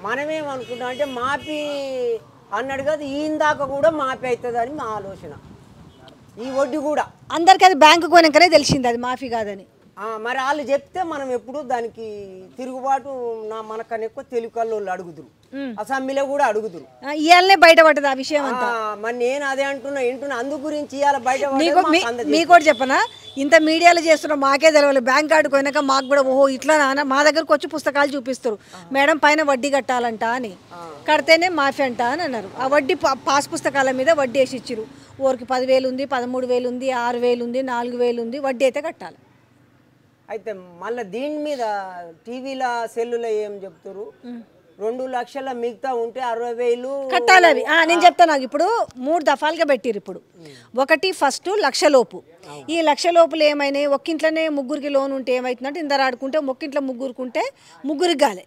మనమేమనుకుంటాం అంటే మాఫీ అన్నాడు కదా ఈయన దాకా కూడా మాఫీ అవుతుందని మా ఆలోచన. ఈ వడ్డీ కూడా అందరికీ అది బ్యాంకు కొనకనే తెలిసింది అది మాఫీ కాదని. మరి వాళ్ళు చెప్తే మనం ఎప్పుడు దానికి తిరుగుబాటు మనకన్నా ఎక్కువ తెలుగులో అడుగుదురు, అసెంబ్లీలో కూడా అడుగుదురు. ఇవాళనే బయటపడ్డది ఆ విషయం అంతా. మరి నేను అదే వింటున్నా అందు గురించి ఇవాళ బయట. మీకు కూడా చెప్పనా, ఇంత మీడియాలో చేస్తున్నా మాకే తెలియదు. బ్యాంక్ కార్డు పోయినాక మాకు కూడా ఓహో ఇట్లా నాన్న మా దగ్గరకు వచ్చి పుస్తకాలు చూపిస్తారు, మేడం పైన వడ్డీ కట్టాలంట అని, కడితేనే మాఫీ అంట అని అన్నారు. ఆ వడ్డీ పాస్ పుస్తకాల మీద వడ్డీ వేసి ఇచ్చిరు. ఊరికి 10,000 ఉంది, 13,000 ఉంది, 6,000 ఉంది, 4,000 ఉంది, వడ్డీ అయితే కట్టాలి. అయితే మళ్ళీ దీని మీద టీవీలో సెల్లులో ఏం చెప్తారు, 2 లక్షల మిగతా ఉంటే 60,000 కట్టాలి. అవి నేను చెప్తాను నాకు. ఇప్పుడు 3 దఫాలుగా పెట్టిరు. ఇప్పుడు ఒకటి ఫస్ట్ 1,00,000 లోపు. ఈ 1,00,000 లోపులు ఏమైనాయి, ఒక్కింట్లోనే ముగ్గురికి లోన్ ఉంటే ఏమవుతుందంటే ఇందరు ఆడుకుంటే ఒక్కింట్లో ముగ్గురుకుంటే ముగ్గురికి గాలే,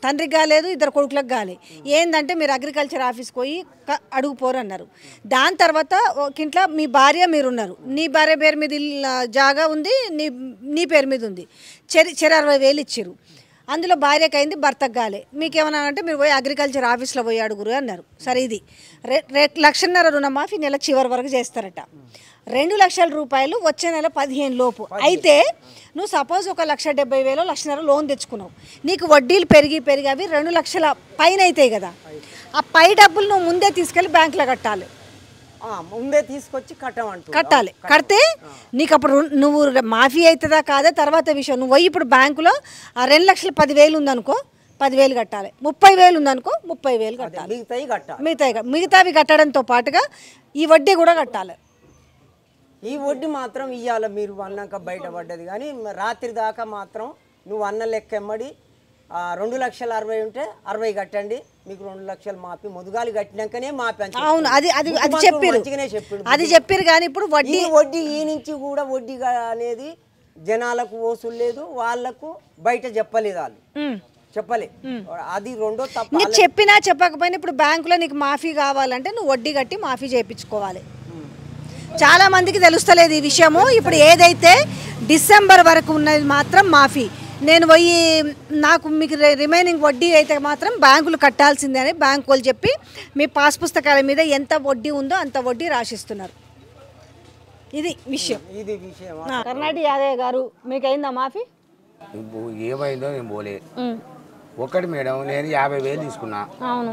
తండ్రికి కాలేదు, 2 కొడుకులకు కాలే. ఏంటంటే మీరు అగ్రికల్చర్ ఆఫీస్కి పోయి అడుగుపోరు అన్నారు. దాని తర్వాత ఒక ఇంట్లో మీ భార్య మీరున్నారు, నీ భార్య పేరు మీద జాగా ఉంది, నీ పేరు మీద ఉంది, చెరి 60,000 ఇచ్చిర్రు. అందులో భార్యకి అయింది, భర్తకు కాలే. మీకేమన్నా అంటే మీరు పోయి అగ్రికల్చర్ ఆఫీస్లో పోయి అడుగురు అన్నారు. సరే ఇది 1,50,000 రుణమాఫీ నెల చివరి వరకు చేస్తారట. 2 లక్షల రూపాయలు వచ్చే నెల 15 లోపు. అయితే నువ్వు సపోజ్ ఒక 1,70,000 1,50,000 లోన్ తెచ్చుకున్నావు, నీకు వడ్డీలు పెరిగి అవి 2 లక్షల పైన అవుతాయి కదా. ఆ పై డబ్బులు నువ్వు ముందే తీసుకెళ్ళి బ్యాంకులో కట్టాలి. ముందే తీసుకొచ్చి కట్టాలి. కడితే నీకు అప్పుడు నువ్వు మాఫీ అవుతుందా కాదా తర్వాత విషయం. నువ్వు పోయి ఇప్పుడు బ్యాంకులో ఆ 2,10,000 ఉందనుకో 10,000 కట్టాలి, 30,000 ఉందనుకో 30,000 కట్టాలి. మిగతావి కట్టడంతో పాటుగా ఈ వడ్డీ కూడా కట్టాలి. ఈ వడ్డీ మాత్రం ఇవ్వాలి మీరు అన్నాక బయటపడ్డది. కానీ రాత్రి దాకా మాత్రం నువ్వు అన్న లెక్క ఎమ్మడి 2,60,000 ఉంటే 60 కట్టండి, మీకు 2 లక్షలు మాఫీ, మొదగాలి కట్టినాకనే మాఫీ. అవును, అది చెప్పారు, అది చెప్పారు. కానీ ఇప్పుడు వడ్డీ ఈ నుంచి కూడా వడ్డీ అనేది జనాలకు వసూలు లేదు, వాళ్ళకు బయట చెప్పలేదు, వాళ్ళు చెప్పలే. అది రెండో తప్పు. నీకు చెప్పినా చెప్పకపోయినా ఇప్పుడు బ్యాంకులో నీకు మాఫీ కావాలంటే నువ్వు వడ్డీ కట్టి మాఫీ చేయించుకోవాలి. చాలా మందికి తెలుస్తలేదు ఈ విషయము. ఇప్పుడు ఏదైతే డిసెంబర్ వరకు ఉన్నది మాత్రం మాఫీ, నేను పోయి నాకు మీకు రిమైనింగ్ వడ్డీ అయితే మాత్రం బ్యాంకులు కట్టాల్సిందే అని బ్యాంకు వాళ్ళు చెప్పి మీ పాస్ పుస్తకాల మీద ఎంత వడ్డీ ఉందో అంత వడ్డీ రాసిస్తున్నారు. ఇది విషయం. కర్ణాటి యాదయ్య గారు మీకు అయిందా మాఫీ? ఏమైందో నేను పోలే. ఒకటి మేడం, నేను 50,000 తీసుకున్నా. అవును,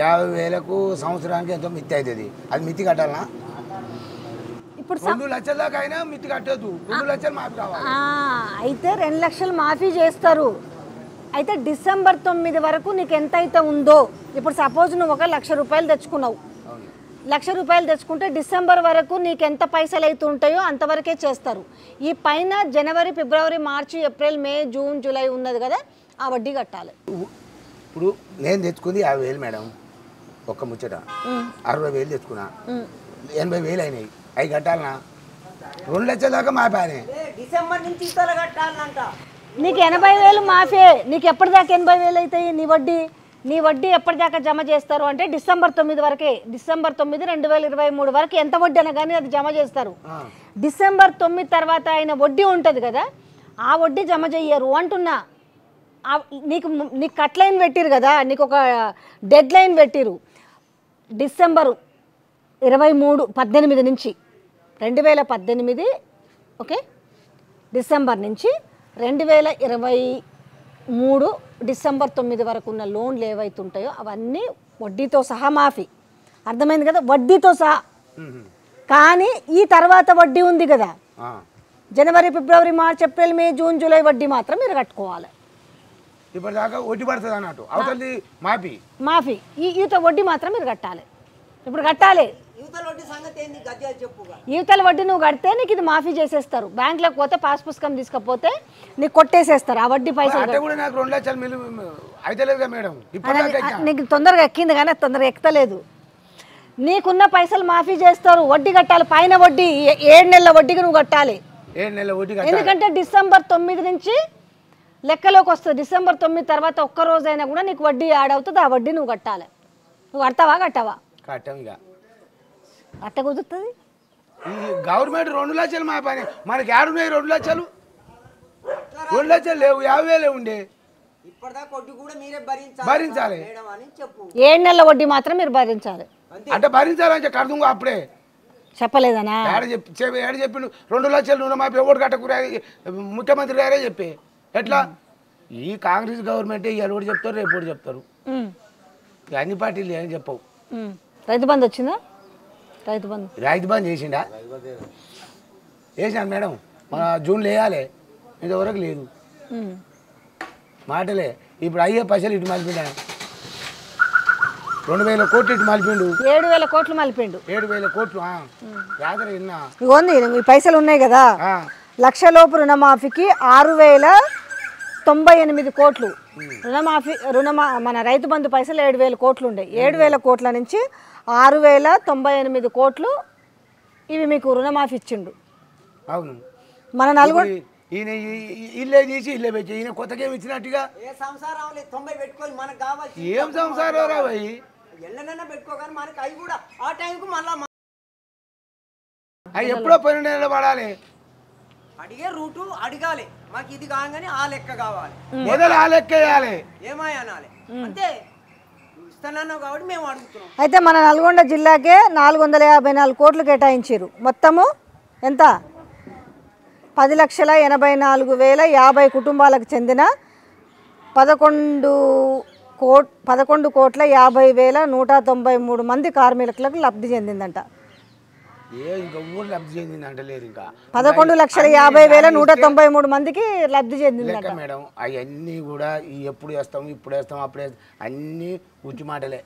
50,000కు సంవత్సరానికి ఎంతో మిత్తి అవుతుంది. అది మిత్తి కట్టాలనా? ఇప్పుడు 2 లక్షల దాకా అయినా మిత్తి కట్టదు, 2 లక్షలు మాఫీ కావాలి. అయితే 2 లక్షలు మాఫీ చేస్తారు. అయితే డిసెంబర్ 9 వరకు నీకు ఎంత అయితే ఉందో, ఇప్పుడు సపోజ్ నువ్వు ఒక 1,00,000 రూపాయలు తెచ్చుకున్నావు, 1,00,000 రూపాయలు తెచ్చుకుంటే డిసెంబర్ వరకు నీకు ఎంత పైసలు అయితే ఉంటాయో అంతవరకే చేస్తారు. ఈ పైన జనవరి, ఫిబ్రవరి, మార్చి, ఏప్రిల్, మే, జూన్, జూలై ఉన్నది కదా, ఆ వడ్డీ కట్టాలి. ఇప్పుడు నేను తెచ్చుకుంది 50,000 మేడం, ఒక్క ముచ్చట 60,000 తెచ్చుకున్నా, 80,000 అయినాయి, అవి కట్టాలనా? 2 లక్షల దాకా మాఫీ. డిసెంబర్ నుంచి కట్టాలంట. నీకు 80,000 మాఫీ. నీకు ఎప్పటిదాకా 80,000 అవుతాయి? నీ వడ్డీ ఎప్పటిదాకా జమ చేస్తారు అంటే డిసెంబర్ 9 వరకే. డిసెంబర్ 9, 2023 వరకు ఎంత వడ్డీ అయినా కానీ అది జమ చేస్తారు. డిసెంబర్ 9 తర్వాత అయిన వడ్డీ ఉంటుంది కదా, ఆ వడ్డీ జమ చెయ్యరు అంటున్నా. నీకు కట్ లైన్ పెట్టిరు కదా, నీకు ఒక డెడ్ లైన్ పెట్టిరు. డిసెంబరు 18 నుంచి 2018 ఓకే, డిసెంబర్ నుంచి 2023 డిసెంబర్ 9 వరకు ఉన్న లోన్లు ఏవైతే ఉంటాయో అవన్నీ వడ్డీతో సహా మాఫీ. అర్థమైంది కదా, వడ్డీతో సహా. కానీ ఈ తర్వాత వడ్డీ ఉంది కదా, జనవరి, ఫిబ్రవరి, మార్చ్, ఏప్రిల్, మే, జూన్, జూలై వడ్డీ మాత్రం మీరు కట్టుకోవాలి. ఇప్పటిదాకా వడ్డీ పడుతుంది అన్నట్టు, అవుతుంది మాఫీ. ఈత వడ్డీ మాత్రం మీరు కట్టాలి. ఇప్పుడు కట్టాలి. యువతల వడ్డీ నువ్వు కడితే నీకు ఇది మాఫీ చేసేస్తారు. బ్యాంకులకు పోతే పాస్ పుస్తకం తీసుకపోతే నీకు కొట్టేసేస్తారు ఆ వడ్డీ పైసలు. నీకు తొందరగా ఎక్కింది కానీ తొందరగా ఎక్కలేదు. నీకున్న పైసలు మాఫీ చేస్తారు, వడ్డీ కట్టాలి. పైన వడ్డీ 7 నెలల వడ్డీకి నువ్వు కట్టాలి. ఎందుకంటే డిసెంబర్ 9 నుంచి లెక్కలోకి వస్తుంది. డిసెంబర్ 9 తర్వాత ఒక్క రోజైనా కూడా నీకు వడ్డీ యాడ్ అవుతుంది, ఆ వడ్డీ నువ్వు కట్టాలి. నువ్వు కట్టవా? అట్ట కుదురుతుంది. గవర్నమెంట్ 2 లక్షలు మా పని, మనకి 2 లక్షలు లేవు, 50,000 ఉండే. ఇప్పటిదాకా వడ్డీ కూడా మీరే భరించాలి భరించాలి మేడం అని చెప్పు. 7 నెలల వడ్డీ మాత్రం మీరు భరించాలి అంటే భరించాలంటే కడుతుంగా అప్పుడే చెప్పలేదనా? ఏడ చెప్పిండు 2 లక్షలు రుణమాఫీ ఎవడు కట్టకురా ముఖ్యమంత్రి గారే చెప్పే ఎట్లా ఈ కాంగ్రెస్ గవర్నమెంట్ ఇవాళ ఒకటి చెప్తారు రేపు ఒకటి చెప్తారు అన్ని పార్టీలు ఏం చెప్పవు. రైతు బంధు వచ్చిందా? రైతు బంధు చేసిండా? వేసినాను మేడం మన జూన్లో వేయాలి ఇంతవరకు లేదు మాటలే. ఇప్పుడు అయ్యే పైసలు ఇటు మలిపిండా 2000 కోట్లు ఇటు మలిపిండు 7,000 కోట్లు మలిపిండు 7,000 కోట్లు యాదర విన్నా ఇగోంది ఈ పైసలు ఉన్నాయి కదా లక్షలోపు రుణమాఫీకి 6,098 కోట్లు మన రైతు బంధు పైసలు 7,000 కోట్లు ఉండే 7,000 కోట్ల నుంచి 6,098 కోట్లు ఇవి మీకు రుణమాఫీ ఇచ్చిండు. అవును మన నలుగురు ఈయన ఇల్లే తీసి ఇల్లే పెట్టి ఈయన కొత్తగా ఏమి ఇచ్చినట్టుగా ఏ సంసారం 90 పెట్టుకొని మనకు కావాలి ఏం సంసారం రా భయ్ ఎల్లనన్నా పెట్టుకోగానే మనకి అవి కూడా ఆ టైంకు మళ్ళా అవి ఎప్పుడో 12 నెలలు పడాలి. అడిగే రూటు అడగాలి మాకు ఇది కాగానే ఆ లెక్క కావాలి మొదలు ఆ లెక్క వేయాలి ఏమాయ అనాలి అంతే ఇస్తానన్నావు కాబట్టి మేము అడుగుతున్నాం. అయితే మన నల్గొండ జిల్లాకే 454 కోట్లు కేటాయించారు. మొత్తము ఎంత 10,84,050 కుటుంబాలకు చెందిన 11,50,193 మంది కార్మికులకు లబ్ధి చెందిందంట. ఇంకా ఊరు లబ్ధి చెందింది అంటలేరు ఇంకా 11,50,193 మందికి లబ్ధి చెందిందంట మేడం. అవన్నీ కూడా ఎప్పుడు వేస్తాం ఇప్పుడు వేస్తాం అప్పుడు అన్నీ ఉచ్చి మాటలే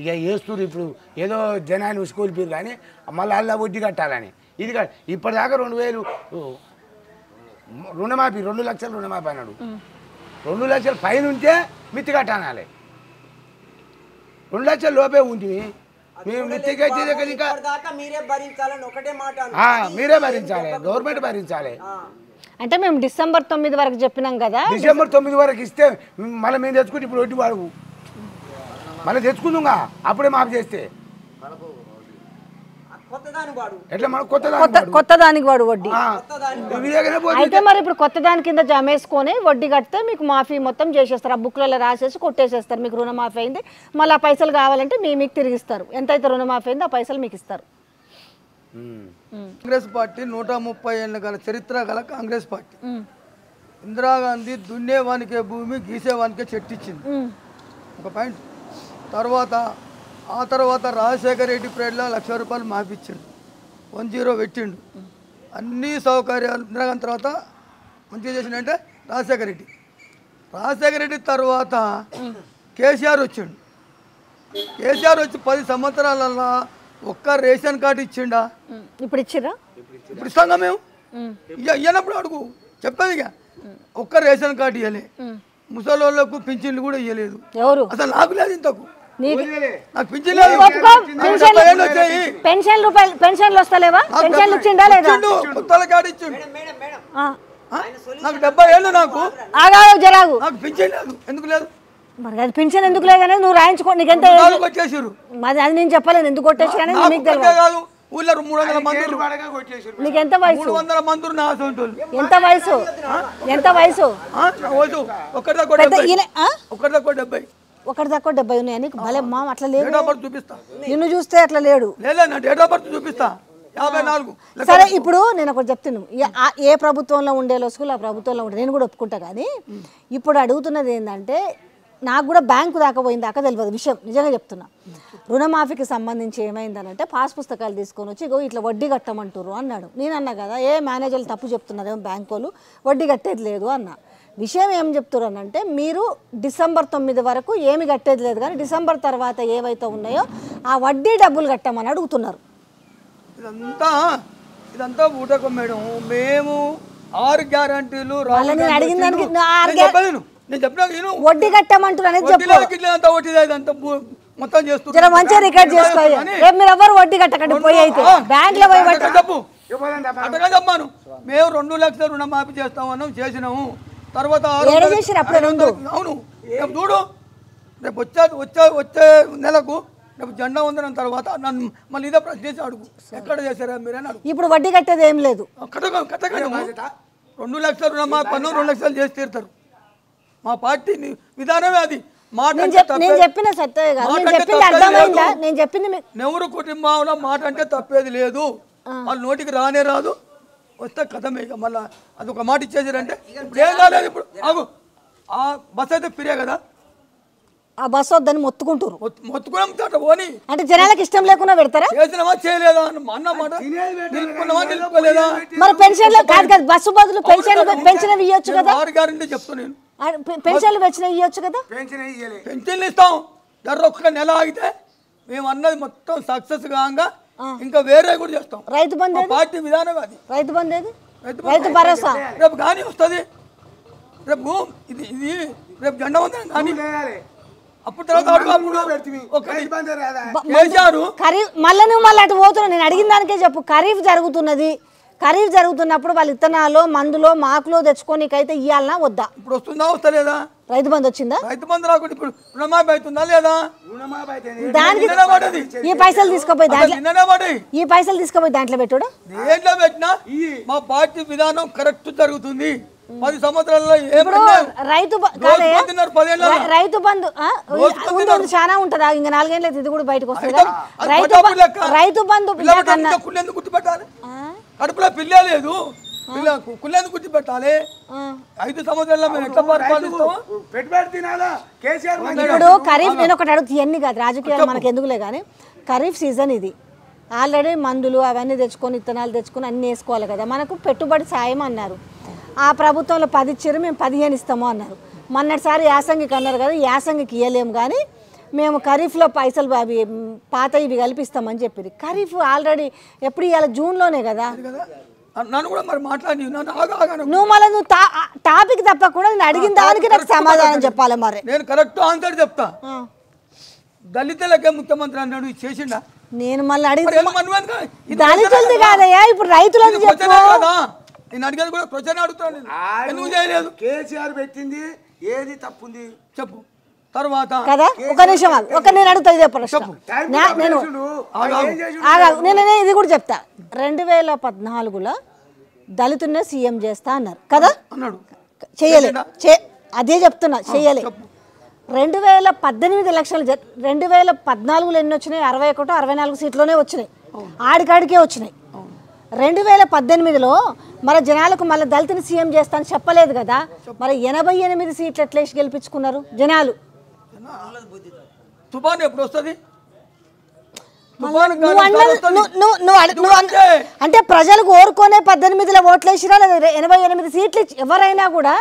ఇక వేస్తున్నారు. ఇప్పుడు ఏదో జనాన్ని ఉసుకొలిపారు కానీ మళ్ళీ అలా వడ్డీ కట్టాలని ఇది ఇప్పటిదాకా 2,000 రుణమాఫీ 2 లక్షలు రుణమాఫీ అన్నాడు. 2 లక్షల పైన ఉంటే మిత్తి కట్టాలి 2 లక్షల లోపే ఉంటుంది మేము మిత్తి కట్టి ఇంకా మీరే భరించాలని ఒకటే మాట మీరే భరించాలి గవర్నమెంట్ భరించాలి. అంటే మేము డిసెంబర్ 9 వరకు చెప్పినాం కదా డిసెంబర్ 9 వరకు ఇస్తే మళ్ళీ మేము తెచ్చుకుంటే ఇప్పుడు వడ్డీ వాడు మళ్ళీ తెచ్చుకుందాంగా అప్పుడే మాఫీ చేస్తే ఎట్లా మనం కొత్త దానికి వాడు వడ్డీ. అయితే మరి ఇప్పుడు కొత్త దాని కింద జమేసుకొని వడ్డీ కడితే మీకు మాఫీ మొత్తం చేసేస్తారు. ఆ బుక్లలో రాసేసి కొట్టేసేస్తారు. మీకు రుణమాఫీ అయింది మళ్ళీ ఆ పైసలు కావాలంటే మీకు తిరిగిస్తారు. ఎంతైతే రుణమాఫీ అయిందో ఆ పైసలు మీకు ఇస్తారు. కాంగ్రెస్ పార్టీ 130 ఏళ్ళ గల చరిత్ర గల కాంగ్రెస్ పార్టీ. ఇందిరాగాంధీ దున్నేవానికే భూమి గీసేవానికే చెట్టు ఇచ్చింది ఒక పాయింట్. ఆ తర్వాత రాజశేఖర రెడ్డి పీరియడ్లో 1,00,000 రూపాయలు మాపిచ్చిండు 10 పెట్టిండు. అన్ని సౌకర్యాలు ఇందిరాగాంధీ తర్వాత మంచిగా చేసిండంటే రాజశేఖర రెడ్డి తర్వాత కేసీఆర్ వచ్చిండు. కేసీఆర్ వచ్చి 10 సంవత్సరాలలో ఒక్క రేషన్ కార్డు ఇచ్చిండా? ఇప్పుడు ఇచ్చిరా? ఇప్పుడు ఇస్తాంగా మేము ఇయ్యనప్పుడు అడుగు చెప్పేది ఇక ఒక్క రేషన్ కార్డు ఇవ్వలే. ముసలోళ్ళకు పింఛన్లు కూడా ఇవ్వలేదు. ఎవరు అసలు నాకు లేదు ఇంతకు నాకు పెన్షన్లు వస్తలేవా? పెన్షన్లు ఇచ్చిండా లేదా? కొత్తల కార్డు ఇచ్చిండు నాకు 70 ఏళ్ళు నాకు జరాగు నాకు పింఛన్ లేదు. ఎందుకు లేదు? మరి అది పింఛన్ ఎందుకు లేదని నువ్వు రాయించుకో. నీకు ఎంత వచ్చేసారు మరి అది నేను చెప్పలేను ఎందుకు కొట్టేసి మీకు కాదు. ఊళ్ళో 300 మంది నీకు ఎంత వయసు? 300 మంది నా సొంటోళ్ళు. ఎంత వయసు? ఒకటి తక్కువ 70 ఉన్నాయా నీకు? భలే మా అట్లా లేదు. చూపిస్తా నిన్ను చూస్తే అట్లా లేడు. డేట్ ఆఫ్ బర్త్ చూపిస్తా 54. సరే ఇప్పుడు నేను ఒకటి చెప్తున్నాను. ఏ ప్రభుత్వంలో ఉండే లోసుకులు ఆ ప్రభుత్వంలో ఉండే నేను కూడా ఒప్పుకుంటా. కానీ ఇప్పుడు అడుగుతున్నది ఏంటంటే నాకు కూడా బ్యాంకు దాకా పోయిన దాకా తెలియదు విషయం. నిజంగా చెప్తున్నా. రుణమాఫీకి సంబంధించి ఏమైందనంటే పాస్ పుస్తకాలు తీసుకొని వచ్చి ఇగో ఇట్లా వడ్డీ కట్టమంటారు అన్నాడు. నేను అన్నా కదా ఏ మేనేజర్లు తప్పు చెప్తున్నారేమో బ్యాంకు వాళ్ళు వడ్డీ కట్టేది లేదు అన్న. విషయం ఏం చెప్తున్నానంటే మీరు డిసెంబర్ 9 వరకు ఏమి కట్టేది లేదు కానీ డిసెంబర్ తర్వాత ఏవైతే ఉన్నాయో ఆ వడ్డీ డబ్బులు కట్టమని అడుగుతున్నారు. ఇదంతా ఊటకం మేడం. మేము 6 గ్యారంటీలు అడిగిన దానికి నేను చెప్పినా వడ్డీ కట్టమంటారు అనేది మొత్తం చేస్తూ మంచిగా రికార్డ్ చేసుకోవాలి. రేపు మీరు ఎవరు వడ్డీ కట్టకండి పోయి అయితే బ్యాంక్ లో పోయి చెప్పు అట్టగా చెప్పాను. మేము 2 లక్షల రుణమాఫీ చేస్తామన్నాం చేసినాము. తర్వాత అవును చూడు రేపు వచ్చే నెలకు రేపు జెండా వందనం తర్వాత నన్ను మళ్ళీ ఇదే ప్రశ్న చేసి అడుగు ఎక్కడ చేశారా మీరని అడుగు. ఇప్పుడు వడ్డీ కట్టేది ఏం లేదు. 2 లక్షల రుణమాఫీ 2 లక్షలు చేసి తీరుతారు. మా పార్టీ విధానమే అది. మాట నేను అంటే నేను తప్పే- చెప్పిన సత్తయ్య గారు మాట నేను అంటే చెప్పింది తప్పేది అర్థమైందా? లేదు. నేను చెప్పింది నెవరు కుటుంబంలో మాట అంటే తప్పేది లేదు. వాళ్ళ నోటికి రానే రాదు, వస్తే కథమే. ఇక మళ్ళీ అదొక మాట ఇచ్చేసారంటే ఇప్పుడు ఏం కాలేదు. ఇప్పుడు ఆగు, ఆ బస్ అయితే ఫ్రీయే కదా, ఆ బస్సు వద్దని మొత్తుకుంటారు. మొత్తుకున్నాం తాట పోని. అంటే జనాలకు ఇష్టం లేకుండా పెడతారా? చేసినవా చేయలేదా అన్నమాట, నిలుపుకున్నావా నిలుపుకోలేదా? మరి పెన్షన్లు కాదు కదా, బస్సు బదులు పెన్షన్ ఇవ్వచ్చు కదా, 6 గ్యారెంటీ చెప్తా నేను. పెన్షన్లు పెంచిన ఇవ్వచ్చు కదా. పెన్షన్లు ఇస్తాం, ధర ఒక్క నెల ఆగితే మేము అన్నది మొత్తం సక్సెస్ కాగా ఇంకా వేరే కూడా చేస్తాం. రైతు బంధు ఏది? పార్టీ విధానం అది. రైతు బంధు ఏది? రైతు భరోసా రేపు కానీ వస్తుంది. రేపు ఇది ఇది రేపు జెండా ఉందా కానీ అప్పుడు తర్వాత చేశారు. ఖరీఫ్ మళ్ళీ నువ్వు మళ్ళీ అటు పోతున్నావు. నేను అడిగిన దానికే చెప్పు. ఖరీఫ్ జరుగుతున్నది, ఖరీఫ్ జరుగుతున్నప్పుడు వాళ్ళు ఇత్తనాలో మందులో మాకులో తెచ్చుకోనికైతే ఇవ్వాలన్నా వద్దా? ఇప్పుడు వస్తుందా వస్తలేదా? రైతు బంధు వచ్చిందా? రైతు బంధు రాకుండా ఇప్పుడు రుణమాఫీ అవుతుందా లేదా? దానికి నిన్ననే పడ్డది. ఈ పైసలు తీసుకుపోయి దాంట్లో నిన్ననే పడ్డాయి. ఈ పైసలు తీసుకుపోయి దాంట్లో పెట్టుడా? దేంట్లో పెట్టినా మా పార్టీ విధానం కరెక్ట్ జరుగుతుంది. 10 సంవత్సరాల్లో రైతు రైతు బంధు ఉంటుంది, చాలా ఉంటుందా? ఇంకా 4 ఏళ్ళ ఇది కూడా బయటకు వస్తుంది. రైతు బంధు కుళ్ళెందుకు గుర్తు పెట్టాలి? కడుపులో పిల్ల లేదు, కుళ్ళెందుకు గుర్తు పెట్టాలి? 5 సంవత్సరాల్లో మేము ఎట్లా పరిపాలిస్తాం? ఇప్పుడు ఖరీఫ్ నేను ఒకటి అడుగుతుంది, ఇవన్నీ కాదు రాజకీయాలు మనకు ఎందుకులే కానీ, ఖరీఫ్ సీజన్ ఇది. ఆల్రెడీ మందులు అవన్నీ తెచ్చుకొని ఇత్తనాలు తెచ్చుకొని అన్నీ వేసుకోవాలి కదా. మనకు పెట్టుబడి సాయం అన్నారు, ఆ ప్రభుత్వంలో 10 ఇచ్చారు, మేము 15 ఇస్తాము అన్నారు. మొన్నటిసారి యాసంగికి అన్నారు కదా, యాసంగికి ఇవ్వలేము కానీ మేము ఖరీఫ్లో పైసలు అవి పాత ఇవి కల్పిస్తామని చెప్పింది. ఖరీఫ్ ఆల్రెడీ ఎప్పుడు ఇవాళ జూన్లోనే కదా. నన్ను కూడా మరి మాట్లాడి నువ్వు మళ్ళీ నువ్వు టాపిక్ తప్పకుండా నేను అడిగిన దానికి నాకు సమాధానం చెప్పాలి. మరి నేను కరెక్ట్ ఆన్సర్ చెప్తా. దళితులకే ముఖ్యమంత్రి అన్నాడు, ఇది చేసిండా? నేను మళ్ళీ అడిగి దళితులది కాదయ్యా, ఇప్పుడు రైతులది చెప్పు. నేను అడిగేది కూడా క్వశ్చన్ అడుగుతాను. ఎందుకు చేయలేదు? కేసీఆర్ పెట్టింది ఏది తప్పుంది చెప్పు. తర్వాత కదా ఒక నిమిషం నేను అడుగుతా ఇదే ప్రశ్న. నేను ఇది కూడా చెప్తా. 2014లో దళితున్నే సీఎం చేస్తా అన్నారు కదా, అన్నాడు. చెయ్యలే. అదే చెప్తున్నా, చెయ్యలే. 2018 ఎలక్షన్లు 2014లో ఎన్ని వచ్చినాయి? 61 64 సీట్లోనే వచ్చినాయి, ఆడికాడికే వచ్చినాయి. 2018లో మన జనాలకు మళ్ళీ దళితుని సీఎం చేస్తాను చెప్పలేదు కదా. మరి 88 సీట్లు ఎట్లా గెలిపించుకున్నారు జనాలు? తుఫాను ఎప్పుడు వస్తుంది? అంటే ప్రజలు కోరుకునే 18లో ఓట్లు వేసిరా లేదా 88 సీట్లు ఎవరైనా కూడా?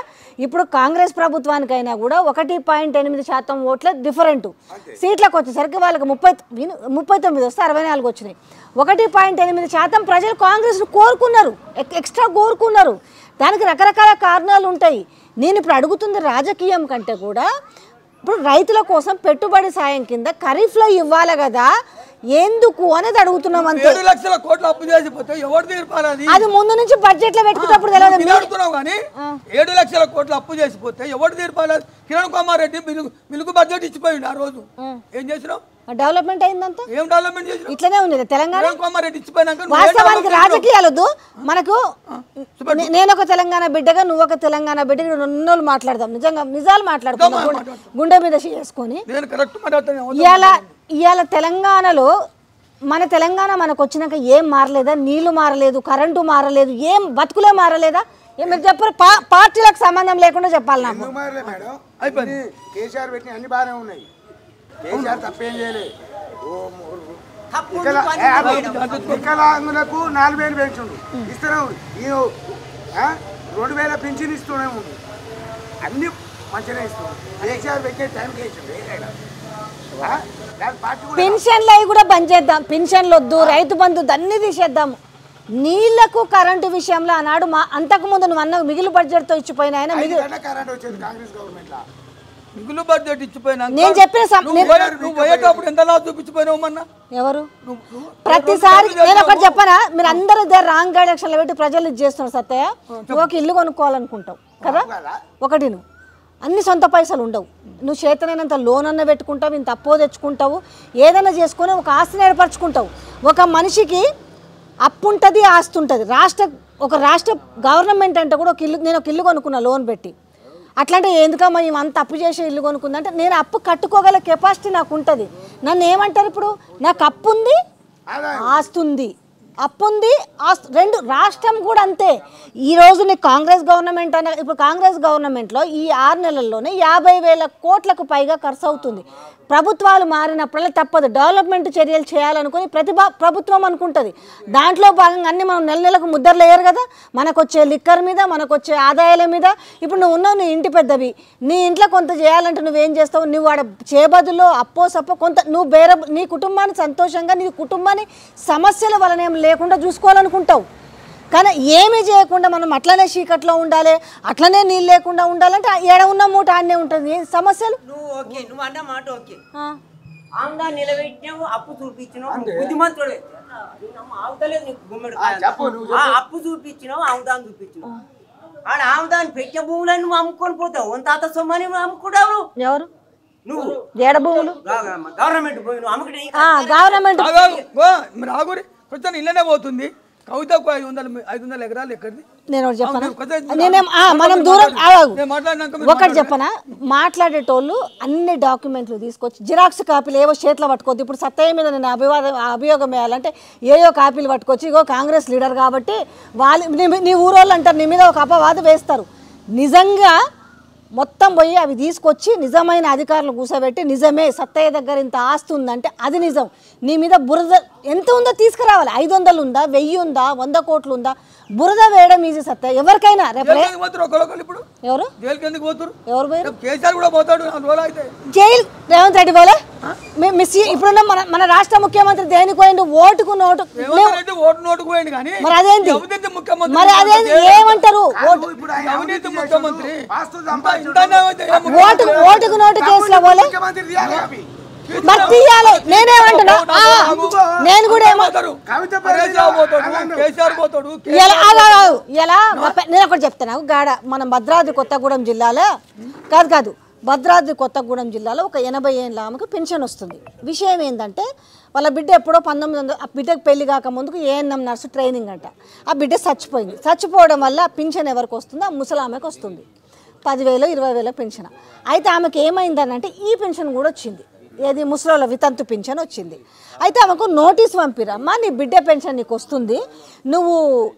ఇప్పుడు కాంగ్రెస్ ప్రభుత్వానికైనా కూడా 1.8% ఓట్ల డిఫరెంట్. సీట్లకు వచ్చేసరికి వాళ్ళకి 39 వస్తే 64 వచ్చినాయి. 1.8% ప్రజలు కాంగ్రెస్ను కోరుకున్నారు, ఎక్స్ట్రా కోరుకున్నారు. దానికి రకరకాల కారణాలు ఉంటాయి. నేను ఇప్పుడు అడుగుతుంది రాజకీయం కంటే కూడా ఇప్పుడు రైతుల కోసం పెట్టుబడి సాయం కింద ఖరీఫ్లో ఇవ్వాలి కదా, ఎందుకు అనేది అడుగుతున్నాం అంతే. 7 లక్షల కోట్లు అప్పు చేసిపోతే ఎవరు తీర్పాలి? అది ముందు నుంచి బడ్జెట్ లో పెట్టుకున్నప్పుడు తెలియదు. అడుగుతున్నావు కానీ 7 లక్షల కోట్లు అప్పు చేసిపోతే ఎవరు తీర్పాలి? కిరణ్ కుమార్ రెడ్డి మిలుగు బడ్జెట్ ఇచ్చిపోయింది. ఆ రోజు ఏం చేసినావు? డెవలప్మెంట్ అయిందంతా ఏం డెవలప్మెంట్ చేసినావు? ఇట్లనే ఉంది తెలంగాణ. కిరణ్ కుమార్ రెడ్డి ఇచ్చిపోయినాక వాస్తవానికి రాజకీయాలు వద్దు మనకు. నేను ఒక తెలంగాణ బిడ్డగా, నువ్వు ఒక తెలంగాణ బిడ్డగా, రెండోళ్ళు మాట్లాడదాం, నిజంగా నిజాలు మాట్లాడుకుందాం గుండె మీద చేసుకొని. ఇవాళ తెలంగాణలో మన తెలంగాణ మనకు వచ్చినాక ఏం మారలేదా? నీళ్లు మారలేదు, కరెంటు మారలేదు, ఏం బతుకులే మారలేదా? మీరు చెప్పారు పార్టీలకు సంబంధం లేకుండా చెప్పాలి నాకు. కేసీఆర్ పెట్టిన అన్ని బాగానే ఉన్నాయి, కేసీఆర్ తప్పేం చేయలేదు. వికలాంగులకు 4000 పెన్షన్ ఇస్తూనే ఉంది, 2000 పెన్షన్ ఇస్తూనే ఉంది, అన్ని మంచిగా ఇస్తున్నాం. కేసీఆర్ పెట్టే టైంకి పెన్షన్లు అవి కూడా బంద్ చేద్దాం. పెన్షన్లు వద్దు, రైతు బంధు అన్ని తీసేద్దాము. నీళ్లకు కరెంటు విషయంలో ఆనాడు అంతకుముందు నువ్వు అన్న మిగులు బడ్జెట్తో ఇచ్చిపోయిన ఆయన మిగులు బడ్జెట్ ఇచ్చిపోయినా నేను చెప్పిన ఎంత లాభ చూపించిపోయినావు మొన్న? ఎవరు? ప్రతిసారి నేను ఒకటి చెప్పనా, మీరు అందరూ రాంగ్ డైరెక్షన్లో పెట్టి ప్రజలు ఇది చేస్తున్నారు. సత్తయ్య, ఒక ఇల్లు కొనుక్కోవాలనుకుంటావు కదా, ఒకటి నువ్వు అన్ని సొంత పైసలు ఉండవు, నువ్వు చేతనైనంత లోన్ అన్న పెట్టుకుంటావు, ఇంత అప్పో తెచ్చుకుంటావు, ఏదైనా చేసుకుని ఒక ఆస్తిని ఏర్పరచుకుంటావు. ఒక మనిషికి అప్పు ఉంటుంది, ఆస్తి ఉంటుంది. రాష్ట్ర గవర్నమెంట్ అంటే కూడా నేను ఒక ఇల్లు కొనుక్కున్నా లోన్ పెట్టి, అట్లాంటి ఎందుకమ్మా మేము అంత అప్పు చేసి ఇల్లు కొనుక్కుందంటే నేను అప్పు కట్టుకోగల కెపాసిటీ నాకు ఉంటుంది. నన్ను ఏమంటారు ఇప్పుడు? నాకు అప్పు ఉంది, ఆస్తుంది, అప్పు ఉంది, రెండు. రాష్ట్రం కూడా అంతే. ఈరోజు నీకు కాంగ్రెస్ గవర్నమెంట్ అన్న, ఇప్పుడు కాంగ్రెస్ గవర్నమెంట్లో ఈ 6 నెలల్లోనే 50,000 కోట్లకు పైగా ఖర్చు అవుతుంది. ప్రభుత్వాలు మారినప్పుడల్లా తప్పదు, డెవలప్మెంట్ చర్యలు చేయాలనుకుని ప్రభుత్వం అనుకుంటుంది. దాంట్లో భాగంగా అన్ని మనం నెల నెలకు ముద్రలు వేయరు కదా, మనకు వచ్చే లిక్కర్ మీద, మనకు వచ్చే ఆదాయాల మీద. ఇప్పుడు నువ్వు ఉన్నావు, నీ ఇంటి పెద్దవి, నీ ఇంట్లో కొంత చేయాలంటే నువ్వేం చేస్తావు? నువ్వు వాడ చేబదులో అప్పో సప్పో కొంత నువ్వు నీ కుటుంబాన్ని సంతోషంగా, నీ కుటుంబాన్ని సమస్యల వలన ఏం లేకుండా చూసుకోవాలనుకుంటావు. కానీ ఏమీ చేయకుండా మనం అట్లనే చీకట్లో ఉండాలి, అట్లనే నీళ్ళు లేకుండా ఉండాలంటే ఏడ ఉన్న మూట ఆడనే ఉంటుంది. సమస్యలు నువ్వు అన్న మాట ఓకే, ఆందా నిలబెట్టినావు, అప్పు చూపించినావు, బుద్ధిమంతుడే. ఆవుతలేదు నీకు గుమ్మడి, అప్పు చూపించినావు, ఆముదాన్ని చూపించినావు. ఆడ ఆముదాన్ని పెట్టే భూములని నువ్వు అమ్ముకొని పోతావు, తాత సొమ్మని అమ్ముకుంటావు. ఎవరు నువ్వు? ఏడ భూములు? గవర్నమెంట్ పోయి నువ్వు అమ్ముకుంటే గవర్నమెంట్ మీరు ఆగురి, కొంచెం ఇళ్ళనే పోతుంది. కవితకు 500 ఎకరాలు ఎక్కడిది? నేను ఒకటి చెప్పనా, మనం దూరం ఒకటి చెప్పనా, మాట్లాడేటోళ్ళు అన్ని డాక్యుమెంట్లు తీసుకొచ్చి జిరాక్స్ కాపీలు ఏవో చేతిలో పట్టుకోవద్దు. ఇప్పుడు సత్తయ్య మీద నేను అభియోగం వేయాలంటే ఏయో కాపీలు పట్టుకొచ్చి, ఇగో కాంగ్రెస్ లీడర్ కాబట్టి వాళ్ళు నీ ఊరోళ్ళు అంటారు, నీ మీద ఒక అపవాదం వేస్తారు. నిజంగా మొత్తం పోయి అవి తీసుకొచ్చి నిజమైన అధికారులు కూర్చోబెట్టి, నిజమే సత్తయ్య దగ్గర ఇంత ఆస్తి ఉందంటే అది నిజం, నీ మీద బురద ఎంత ఉందో తీసుకురావాలి. 500 ఉందా, 1000 ఉందా, 100 కోట్లు ఉందా, బురద వేయడం ఈజీ సత్తయ్య ఎవరికైనా. ఎవరు జైలు? రేవంత్ రెడ్డి పోలే? ఇప్పుడున్న మన రాష్ట్ర ముఖ్యమంత్రి దేనికి పోయిండు? ఓటుకు నోటు. మరి అదేంటి? మరి అదేంటి ఏమంటారు? ఓటుకు నోటు కేసులో పోలే? మరి తీయాలి. నేనేమంటున్నా, నేను కూడా నేను ఒకటి చెప్తాను. గాడ మన భద్రాద్రి కొత్తగూడెం జిల్లాలో కాదు భద్రాద్రి కొత్తగూడెం జిల్లాలో ఒక 80 ఏళ్ళ ఆమెకు పెన్షన్ వస్తుంది. విషయం ఏంటంటే వాళ్ళ బిడ్డ ఎప్పుడో 1900 ఆ బిడ్డకు పెళ్లి కాక ముందుకు ఏఎన్ఎం నర్సు ట్రైనింగ్ అంట. ఆ బిడ్డ చచ్చిపోయింది. చచ్చిపోవడం వల్ల పింఛన్ ఎవరికి వస్తుంది? ఆ ముసలామెకు వస్తుంది. 10,000 20,000 పెన్షన్. అయితే ఆమెకు ఏమైందని అంటే ఈ పెన్షన్ కూడా వచ్చింది. ఏది? ముసలోళ్ళ వితంతు పెన్షన్ వచ్చింది. అయితే ఆమెకు నోటీస్ పంపిరమ్మా, నీ బిడ్డ పెన్షన్ నీకు వస్తుంది, నువ్వు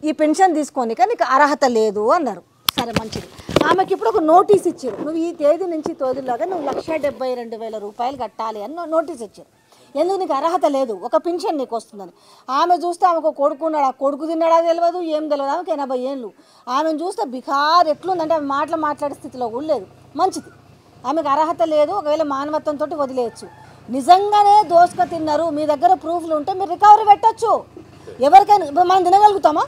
ఈ పెన్షన్ తీసుకోనిక నీకు అర్హత లేదు అన్నారు. సరే మంచిది. ఆమెకి ఇప్పుడు ఒక నోటీస్ ఇచ్చారు, నువ్వు ఈ తేదీ నుంచి తేదీలాగా నువ్వు 1,72,000 రూపాయలు కట్టాలి అని నోటీస్ ఇచ్చారు. ఎందుకు? నీకు అర్హత లేదు, ఒక పెన్షన్ నీకు వస్తుందని. ఆమె చూస్తే ఆమెకు కొడుకు ఉన్నాడు, ఆ కొడుకు తిన్నాడా తెలియదు, ఏం తెలియదు. ఆమెకు 80 ఏళ్ళు. ఆమెను చూస్తే బికార్ ఎట్లుందంటే ఆమె మాట్లాడే స్థితిలో కూడా లేదు. మంచిది, ఆమెకు అర్హత లేదు, ఒకవేళ మానవత్వంతో వదిలేయచ్చు. నిజంగానే దోసుక తిన్నారు, మీ దగ్గర ప్రూఫ్లు ఉంటే మీరు రికవరీ పెట్టచ్చు. ఎవరికైనా ఇప్పుడు మనం తినగలుగుతామా?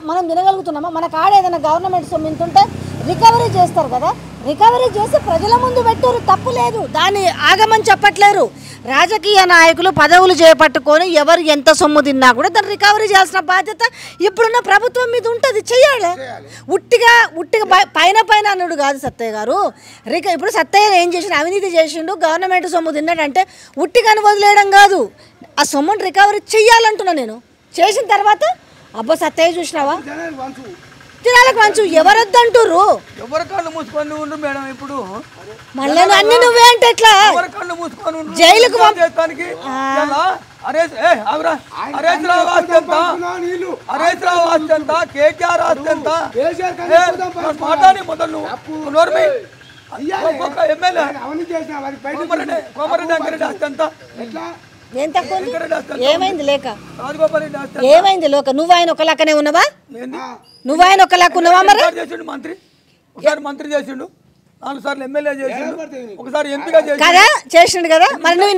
మనం తినగలుగుతున్నామా? మన కాడ ఏదైనా గవర్నమెంట్ సొమ్ము ఇంతుంటే రికవరీ చేస్తారు కదా, రికవరీ చేసి ప్రజల ముందు పెట్టారు, తప్పు లేదు, దాన్ని ఆగమని చెప్పట్లేరు. రాజకీయ నాయకులు పదవులు చేపట్టుకొని ఎవరు ఎంత సొమ్ము తిన్నా కూడా దాన్ని రికవరీ చేయాల్సిన బాధ్యత ఇప్పుడున్న ప్రభుత్వం మీద ఉంటుంది. చెయ్యాలి. ఉట్టిగా పైన అన్నాడు కాదు సత్తయ్య గారు. ఇప్పుడు సత్తయ్య ఏం చేసిండు? అవినీతి చేసిండు, గవర్నమెంట్ సొమ్ము తిన్నాడంటే ఉట్టిగాని వదిలేయడం కాదు, ఆ సొమ్మును రికవరీ చెయ్యాలంటున్నా నేను. చేసిన తర్వాత అబ్బా సత్తయ్య చూసినావా జనాలకు మంచు ఎవరొద్దంటుర్రు? ఎవరి కళ్ళు మూసుకొని ఉండ్రు మేడం. ఇప్పుడు మళ్ళీ అన్ని నువ్వే అంటే ఎట్లా? కళ్ళు మూసుకొని జైలుకు కేటీఆర్ ఆస్తి ఎంత మాట్లాడి మొదలు ఎమ్మెల్యే ఆస్తి ఎంత? ఏం తక్కువ? ఏమైంది లేక? ఏమైంది లేక? నువ్వు ఆయన ఒక లెక్కనే ఉన్నావా? నువ్వు ఆయన ఒక లెక్క ఉన్నావా? మరి మంత్రి ఒకసారి మంత్రి చేసిండు, 4 సార్లు ఎమ్మెల్యే చేసిండు, ఒకసారి ఎంపీగా కదా చేసిండు కదా. మరి నువ్వు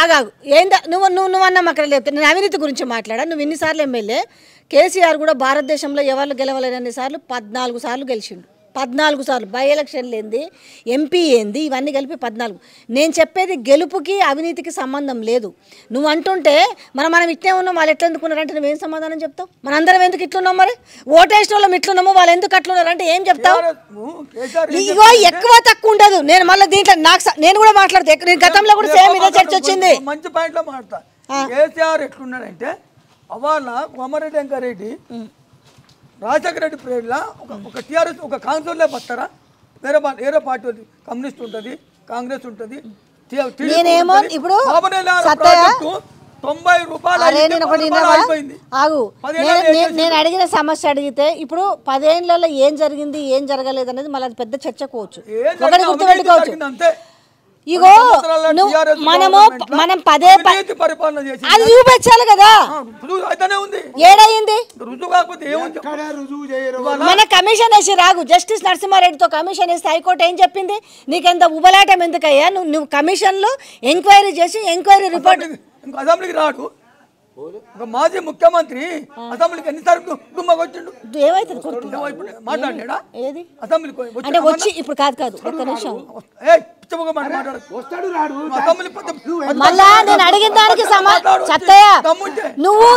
ఆగాగు ఏందా? నువ్వు అన్నాం అక్కడ లేకపోతే నేను అవినీతి గురించి మాట్లాడా. నువ్వు ఇన్నిసార్లు ఎమ్మెల్యే. కేసీఆర్ కూడా భారతదేశంలో ఎవరు గెలవలేనన్ని సార్లు 14 సార్లు గెలిచిండు. 14 సార్లు. బై ఎలక్షన్లు ఏంది, ఎంపీ ఏంది, ఇవన్నీ కలిపి 14. నేను చెప్పేది గెలుపుకి అవినీతికి సంబంధం లేదు. నువ్వు అంటుంటే మనం ఇట్లే ఉన్నాం, వాళ్ళు ఎట్లా ఎందుకున్నారంటే నువ్వేం సమాధానం చెప్తావు? మనందరం ఎందుకు ఇట్లున్నాం? మరి ఓటేసిన వాళ్ళం ఇట్లున్నాము, వాళ్ళు ఎందుకు అట్లున్నారంటే ఏం చెప్తావు? ఇగో ఎక్కువ తక్కువ ఉండదు. నేను మళ్ళీ దీంట్లో నేను కూడా మాట్లాడతా. నేను గతంలో కూడా సేమ్ ఇదే చర్చ వచ్చింది. మంచి పాయింట్లో మాట్లాడతా. కేసీఆర్ ఎట్లున్నాడంటే అవాళ కోమరెడ్డి వెంకరెడ్డి రాజశేఖర రెడ్డి పీరియడ్లో ఒక టీఆర్ఎస్ ఒక కాన్సూర్లే పడతారా? వేరే పార్టీ ఉంది, కమ్యూనిస్ట్ ఉంటుంది, కాంగ్రెస్ ఉంటుంది. నేనేమో ఇప్పుడు సత్తయ్య 90 రూపాయలు ఆగు. నేను అడిగిన సమస్య అడిగితే ఇప్పుడు 10 ఏళ్లలో ఏం జరిగింది ఏం జరగలేదు అనేది మళ్ళీ అది పెద్ద చర్చకోవచ్చు, ఒకటి గుర్తుపెట్టుకోవచ్చు. ఇగో మనం పదే అది చూపించాలి కదా, ఏడయింది మన కమిషన్ వేసి రాగు. జస్టిస్ నరసింహారెడ్డితో కమిషన్ వేస్తే హైకోర్టు ఏం చెప్పింది, నీకెంత ఉబలాటం ఎందుకయ్యా, నువ్వు కమిషన్లో ఎంక్వైరీ చేసి ఎంక్వైరీ రిపోర్ట్. అసెంబ్లీకి రాడు ఒక మాజీ ముఖ్యమంత్రి అసెంబ్లీకి ఎన్నిసార్లు దుమ్మకొచ్చిండు, ఏమైతుంది మాట్లాడా ఏది అసెంబ్లీకి అంటే వచ్చి ఇప్పుడు కాదు ఒక్క నిమిషం మళ్ళా నేను అడిగిన దానికి సత్తయ్య నువ్వు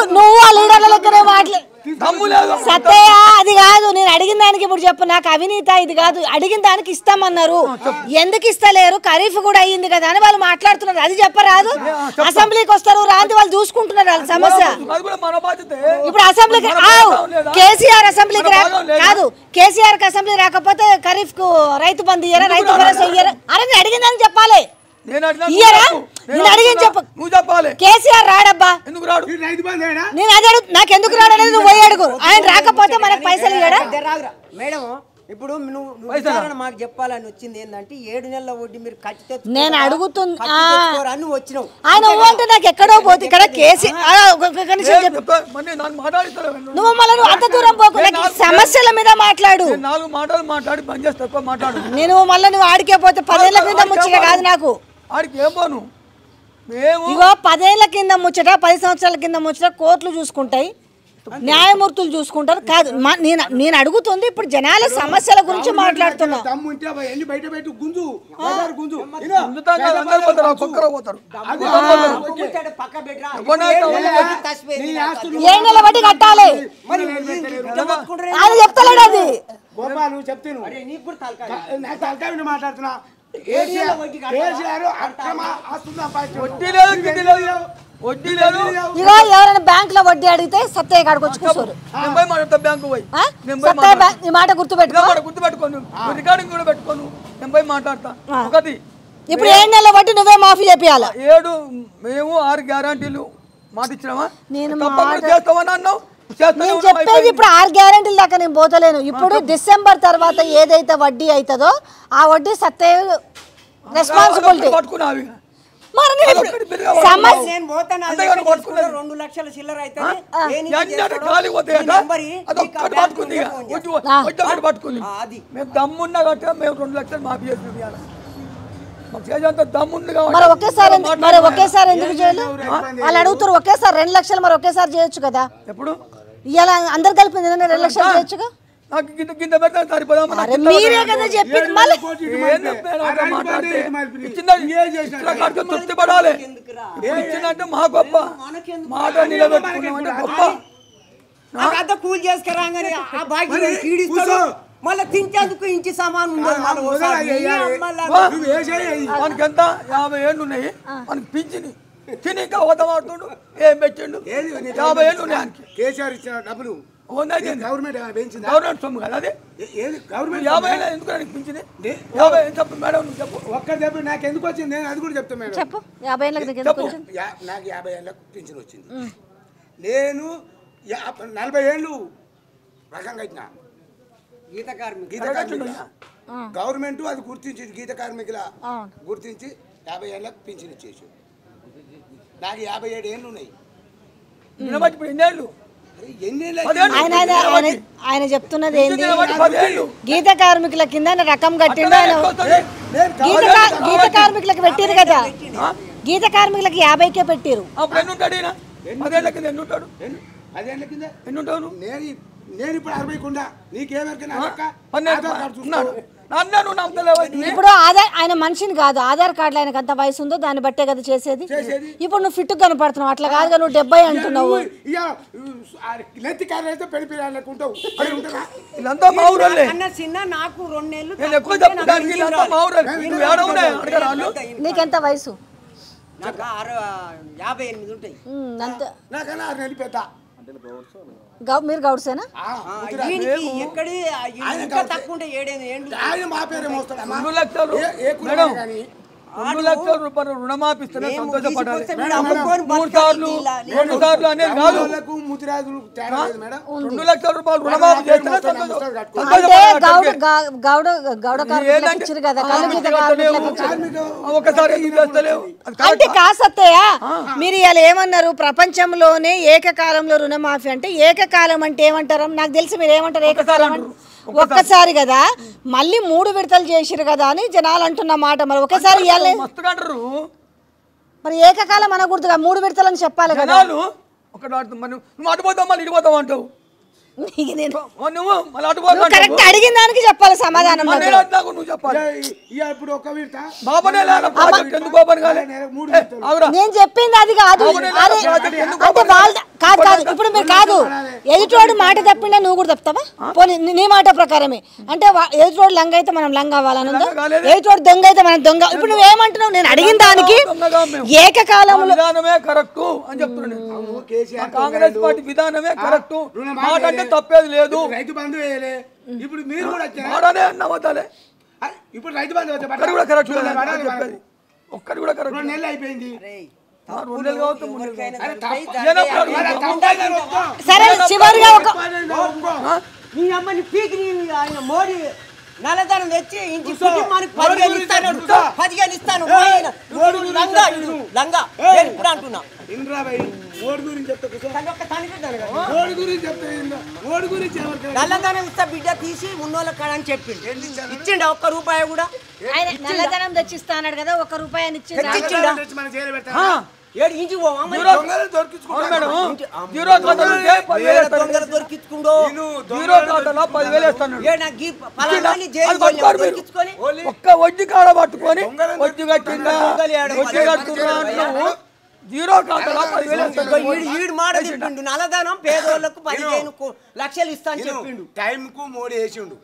ఆ లీడర్ల దగ్గరే సత్తయ్య అది కాదు నేను అడిగిన దానికి ఇప్పుడు చెప్పు, నాకు అవినీత ఇది కాదు, అడిగిన దానికి ఇస్తామన్నారు, ఎందుకు ఇస్తలేరు, ఖరీఫ్ కూడా అయ్యింది కదా అని వాళ్ళు మాట్లాడుతున్నారు, అది చెప్పరాదు. అసెంబ్లీకి వస్తారు రాంతి వాళ్ళు చూసుకుంటున్నారు వాళ్ళ సమస్య. ఇప్పుడు అసెంబ్లీకి కేసీఆర్ అసెంబ్లీకి కాదు, కేసీఆర్ కి అసెంబ్లీ రాకపోతే ఖరీఫ్ కు రైతు బంధు ఇయ్యరా, రైతు భరోసా ఇయ్యరా, అరే నేను అడిగిందని చెప్పాలి, ఇయ్యరా నేను అడిగింది చెప్పు. కేసీఆర్ రాడబ్బా, నేను అదే నాకు ఎందుకు రాడనేది నువ్వు పోయి అడుగు, ఆయన రాకపోతే మనకు పైసలు ఇయ్యడా. మేడం ఇప్పుడు నువ్వు మాకు చెప్పాలని వచ్చింది ఏంటంటే 7 నెలల వడ్డీ మీరు ఖచ్చితంగా నేను అడుగుతుంది వచ్చినావు, ఆయన అంటే నాకు ఎక్కడో పోతే ఇక్కడ నువ్వు మళ్ళీ అంత దూరం పోకు, సమస్యల మీద మాట్లాడు. నేను మళ్ళీ నువ్వు ఆడికే పోతే 10 ఏళ్ల కింద ముచ్చట కాదు నాకు, ఇగో 10 ఏళ్ల కింద ముచ్చట 10 సంవత్సరాల కింద ముచ్చట కోర్టులు చూసుకుంటాయి, న్యాయమూర్తులు చూసుకుంటారు కాదు. నేను అడుగుతుంది ఇప్పుడు జనాల సమస్యల గురించి మాట్లాడుతున్నా. ఏ నెల బట్టి కట్టాలి ఆయన చెప్తలేడు, అది మాట్లాడుతున్నా. ఇగో ఎవరైనా బ్యాంక్ లో వడ్డీ అడిగితే సత్తయ్య కాడికి వచ్చి కూర్చోరు. ఈ మాట గుర్తుపెట్టుకోను, రికార్డింగ్ కూడా పెట్టుకోను, నేను పోయి మాట్లాడతా. ఒకటి ఇప్పుడు 7 నెలల వడ్డీ నువ్వే మాఫీ చేపియాలా? 7 మేము 6 గ్యారంటీలు మాట ఇచ్చినామా, నేను చేస్తామని అన్నావు. నేను చెప్పేది ఇప్పుడు 6 గ్యారెంటీల దాకా నేను పోతలేను. ఇప్పుడు డిసెంబర్ తర్వాత ఏదైతే వడ్డీ అవుతుందో ఆ వడ్డీ సత్తయ్య రెస్పాన్సిబిలిటీ. 2 లక్షల చిల్లర దమ్మున్నా కట్ట మేము 2 లక్షలు మాఫీ చేస్తున్నాం. మరి ఒకేసారి ఎందుకు చేయలేదు వాళ్ళు అడుగుతారు, ఒకేసారి 2 లక్షలు మరి ఒకేసారి చేయొచ్చు కదా. ఎప్పుడు ఇలా అందరు కలిపి 2 లక్షలు చేయొచ్చుగా. మీరే కదా చెప్పింది, మళ్ళీ తృప్తి పడాలి. ఇచ్చిందంటే మా గొప్ప మాట నిలబెట్టుకున్నామంటే గొప్ప. కూలి చేసుకురాగానే మళ్ళీ తింటేందుకు ఇంటి సామాన్ మనకి ఎంత 50 ఏళ్ళు ఉన్నాయి, మనకి పింఛని తిని ఇంకా వద్దమాడుతుండు. ఏం పెట్టిండు? 50 ఏళ్ళు ఉన్నాయి ఆయనకి. కేసీఆర్ ఇచ్చిన డబ్బులు గవర్నమెంట్ సొమ్ము కదా అది. 50 ఏళ్ళు ఎందుకు పింఛని? 50 చెప్పు మేడం, నువ్వు చెప్పు. ఒక్క చెప్పు నాకు ఎందుకు వచ్చింది, నేను అది కూడా చెప్తాను మేడం. చెప్పు 50 ఏళ్ళకి నాకు 50 ఏళ్ళకు పింఛన్ వచ్చింది. నేను 40 ఏళ్ళు రకంగా ఇచ్చిన గీత కార్మికుల గవర్నమెంట్ అది గుర్తించింది, గీత కార్మికుల గుర్తించి 50 ఏళ్ళకు పింఛన్ ఇచ్చేసి. నాకు 57 ఏళ్ళు ఉన్నాయి. ఆయన చెప్తున్నది ఏంది, గీత కార్మికుల కింద రకం కట్టిండు ఆయన. గీత కార్మికులకు పెట్టిరు కదా, గీత కార్మికులకు 50కే పెట్టిరు. నేను ఇప్పుడు 60 నీకేమన్నా ఇప్పుడు ఆయన మనిషిని కాదు, ఆధార్ కార్డులో ఆయనకు అంత వయసు ఉందో దాన్ని బట్టే కదా చేసేది. ఇప్పుడు నువ్వు ఫిట్ కనపడుతున్నావు, అట్లా కాదుగా నువ్వు 70 అంటున్నావు. నీకెంత వయసు? 58 ఉంటాయి. మీరు గౌడ్సేనా? ఈయనకి ఎక్కడి ఇంకా తక్కువ ఉంటే 7 ఏండ్లు ఆయన మా పేరే మోస్తాడు 2 లక్షలు మేడం 2 లక్షల రూపాయలు రుణమాపిస్తున్నా సంతోషపడాలి. 3 సార్లు 2 సార్లు అనేది కాదు, ముదిరాజులు తేడా లేదు మేడం. 2 లక్షల రూపాయలు రుణమాఫీ చేస్తున్నా అంటే గౌడ కార్మికులకు ఇచ్చారు కదా, కళ్ళు గీత కార్మికులకు ఇచ్చారు. ఒకసారి ఇది చేస్తలేవు. అంటే కాసత్తయ్య మీరు ఇలా ఏమన్నారు, ప్రపంచంలోనే ఏకకాలంలో రుణమాఫీ అంటే ఏకకాలం అంటే ఏమంటారు? నాకు తెలిసి మీరు ఏమంటారు ఏకకాలం అంటే ఒక్కసారి కదా, మళ్ళీ 3 విడతలు చేసిరు కదా అని జనాలు అంటున్న మాట. మరి ఒకసారి మస్తుగా అంటారు, మరి ఏకకాలం అనకూడదుగా, 3 విడతలు అని చెప్పాలి కదా. జనాలు ఒకటి నువ్వు అటుపోతావు మళ్ళీ ఇటుపోతావు అంటావు, నువ్వు మళ్ళీ అటుపోతావు. కరెక్ట్ అడిగిన దానికి చెప్పాలి సమాధానం. నువ్వు చెప్పాలి. ఇప్పుడు ఒక విడత బాబనే లేదా ఎందుకు బాబని కాలే? నేను చెప్పింది అది కాదు. అరే అంటే వాళ్ళ కాదు కాదు ఇప్పుడు మీరు కాదు, ఎదుటోడు మాట తప్పిండా నువ్వు కూడా తప్పుతావా? పోనీ నీ మాట ప్రకారమే అంటే ఎదుటోడు లంగ అయితే మనం లంగ అవ్వాలని ఉందా? ఎదుటోడు దొంగ అయితే మనం దొంగ. ఇప్పుడు నువ్వేమంటున్నావు? నేను అడిగిన దానికి ఏకకాలంలో విధానమే కరెక్ట్ అని చెప్తున్నాను. కాంగ్రెస్ పార్టీ విధానమే కరెక్ట్, మాట అంటే తప్పేది లేదు. రైతు బంధు వేయలే, ఇప్పుడు మీరు కూడా మాటనే అన్నవతాలే. ఇప్పుడు రైతు బంధు ఒక్కటి కూడా కరెక్ట్ చెప్పేది, ఒక్కటి కూడా కరెక్ట్. 2 నెలలు అయిపోయింది. సరే చివరిగా ఒక నీ అమ్మని పీకి ఆయన మోడీ నల్లధనం తెచ్చి ఇంటి కుటుంబానికి 15 ఇస్తాను 15 ఇస్తాను లంగా ఇప్పుడు అంటున్నా. నల్లధనం ఇస్తా బిడ్డ తీసి ఉన్నోళ్ళ కాడని చెప్పిండు, ఇచ్చిండు. 1 రూపాయి కూడా ఆయన నల్లధనం తెచ్చిస్తా అన్నాడు కదా, 1 రూపాయి అని ఇచ్చిండు. ఒక్క వడ్డీ కాడ పట్టుకొని వడ్డీ కట్టిందా జీరో ఖాతాలో 10,000 మాట చెప్పిండు. నల్లధనం పేదోళ్లకు 15 లక్షలు ఇస్తా అని చెప్పిండు. టైం కు మోడీ వేసిండు,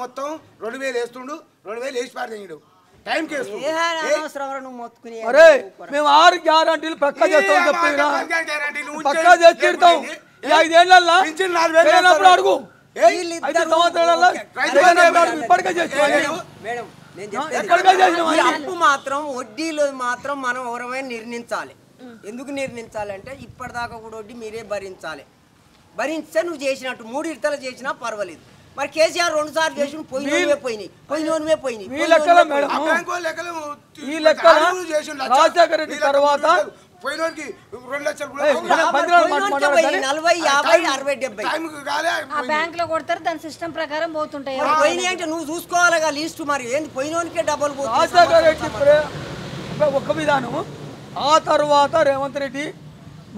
మొత్తం 2,000 వేస్తుండు, 2,000 వేసి పారేయండు. అరే మేము 6 గ్యారంటీలు పక్కా చేస్తాం చెప్తున్నా, పక్కా చేసి ఇడతాం. 5 ఏళ్ళల్లో అడుగు 5 సంవత్సరాలలో ఇప్పటికే చేస్తాం. అప్పు మాత్రం వడ్డీలో మాత్రం మనం ఎవరైనా నిర్ణయించాలి. ఎందుకు నిర్ణయించాలంటే ఇప్పటిదాకా కూడా వడ్డీ మీరే భరించాలి. భరిస్తే నువ్వు చేసినట్టు 3 విడతలు చేసినా పర్వాలేదు. మరి కేసీఆర్ 2 సార్లు చేసి పోయినవే పోయినాయి. ఈ లెక్కల మేడం, ఈ లెక్కల రాజశేఖర రెడ్డి తర్వాత 2 లక్షలు బ్యాంక్ లో కొడతారు, దాని సిస్టమ్ ప్రకారం పోతుంటాయి. పోయినాయి అంటే నువ్వు చూసుకోవాలిగా లిస్ట్. మరి ఏంది పోయినోనికే డబ్బులు పోతుంది. రాజశేఖర రెడ్డి ఒక విధానం, ఆ తర్వాత రేవంత్ రెడ్డి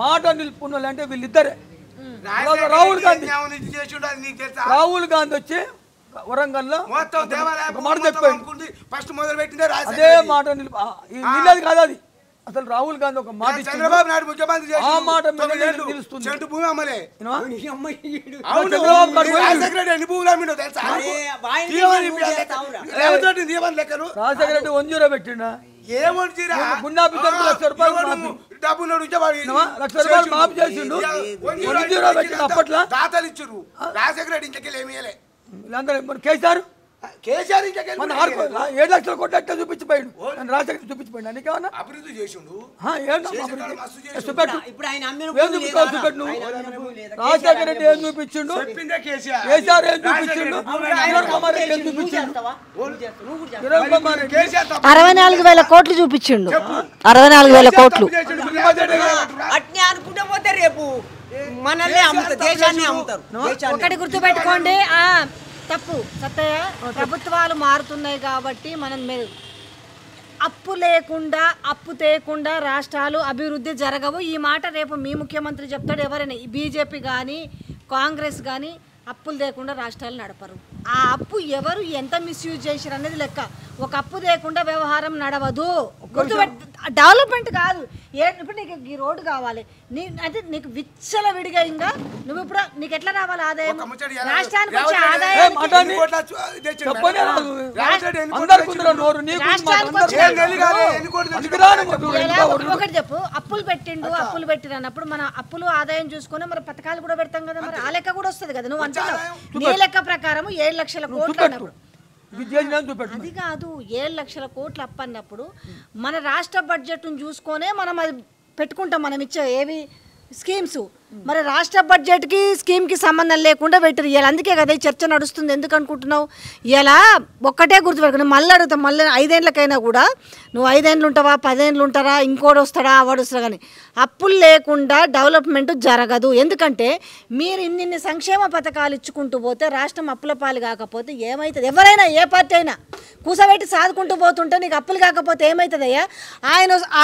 మాట నిలుపుకున్న అంటే వీళ్ళిద్దరే. రాహుల్ గాంధీ వచ్చి వరంగల్ లో మాట చెప్పాడు, అదే మాట నిలది కాదు అది. అసలు రాహుల్ గాంధీ ఒక మాట చంద్రబాబు నాయుడు ముఖ్యమంత్రి ఆ మాట నిలుస్తుంది. రాజశేఖర రెడ్డి 10 పెట్టిండా, గుండాపి 1,00,000 రూపాయలు మాఫీ చేసిండు. 10 పెట్టిండు అప్పట్లో. దాతలు ఇచ్చారు రాజశేఖర రెడ్డి ఇంకెళ్ళి ఏమి వీళ్ళందరూ కేసీఆర్ 7 లక్షల కోట్ల చూపించిపోయాడు, రాజశేఖర చూపించిపోయాడు. నీకేమన్నా అభివృద్ధి చేసిండు, రాజశేఖర రెడ్డి ఏం చూపించిండు, కేసీఆర్ ఏం చూపించిండు, కిరణ్ కుమార్ రెడ్డి ఏం చూపించిండు, 64,000 కోట్లు చూపించిండు. 64,000 కోట్లు అట్నే అనుకుంటే పోతే రేపు మనల్ని అమ్ముతారు, దేశాన్ని అమ్ముతారు. ఒకటి గుర్తుపెట్టుకోండి, తప్పు సత్తయ్య, ప్రభుత్వాలు మారుతున్నాయి కాబట్టి మనం అప్పు లేకుండా అప్పు తేకుండా రాష్ట్రాలు అభివృద్ధి జరగవు. ఈ మాట రేపు మీ ముఖ్యమంత్రి చెప్తాడు. ఎవరైనా బీజేపీ కానీ కాంగ్రెస్ కానీ అప్పులు లేకుండా రాష్ట్రాలు నడపరు. ఆ అప్పు ఎవరు ఎంత మిస్యూజ్ చేశారు అనేది లెక్క. ఒక అప్పు లేకుండా వ్యవహారం నడవదు. డెవలప్మెంట్ కాదు. ఇప్పుడు నీకు ఈ రోడ్డు కావాలి, అంటే నీకు విచ్చల విడిగా ఇంకా నువ్వు ఇప్పుడు నీకు ఎట్లా రావాలి ఆదాయం? రాష్ట్రానికి వచ్చే ఆదాయం ఒకటి చెప్పు. అప్పులు పెట్టిండు అన్నప్పుడు మన అప్పులు ఆదాయం చూసుకొని మరి పథకాలు కూడా పెడతాం కదా, మరి ఆ లెక్క కూడా వస్తుంది కదా. నువ్వు అంటున్నావు నీ లెక్క ప్రకారం 7 లక్షల కోట్లు అన్నప్పుడు అది కాదు. 7 లక్షల కోట్లు అప్పు అన్నప్పుడు మన రాష్ట్ర బడ్జెట్ను చూసుకొనే మనం అది పెట్టుకుంటాం. మనం ఇచ్చే ఏవి స్కీమ్స్ మరి రాష్ట్ర బడ్జెట్కి స్కీమ్కి సంబంధం లేకుండా పెట్టరు. ఇలా అందుకే కదా ఈ చర్చ నడుస్తుంది. ఎందుకు అనుకుంటున్నావు? ఇలా ఒక్కటే గుర్తుపెట్టుకుని మళ్ళీ అడుగుతాం. మళ్ళీ 5 ఏళ్ళకైనా కూడా నువ్వు 5 ఏళ్ళు ఉంటావా, 10 ఏళ్ళు ఉంటారా, ఇంకోటి వస్తాడా, అవార్డు వస్తాడా, కానీ అప్పులు లేకుండా డెవలప్మెంట్ జరగదు. ఎందుకంటే మీరు ఇన్ని సంక్షేమ పథకాలు ఇచ్చుకుంటూ పోతే రాష్ట్రం అప్పుల పాలు కాకపోతే ఏమవుతుంది? ఎవరైనా ఏ పార్టీ అయినా కూసబెట్టి సాదుకుంటూ పోతుంటే నీకు అప్పులు కాకపోతే ఏమవుతుందయ్యా?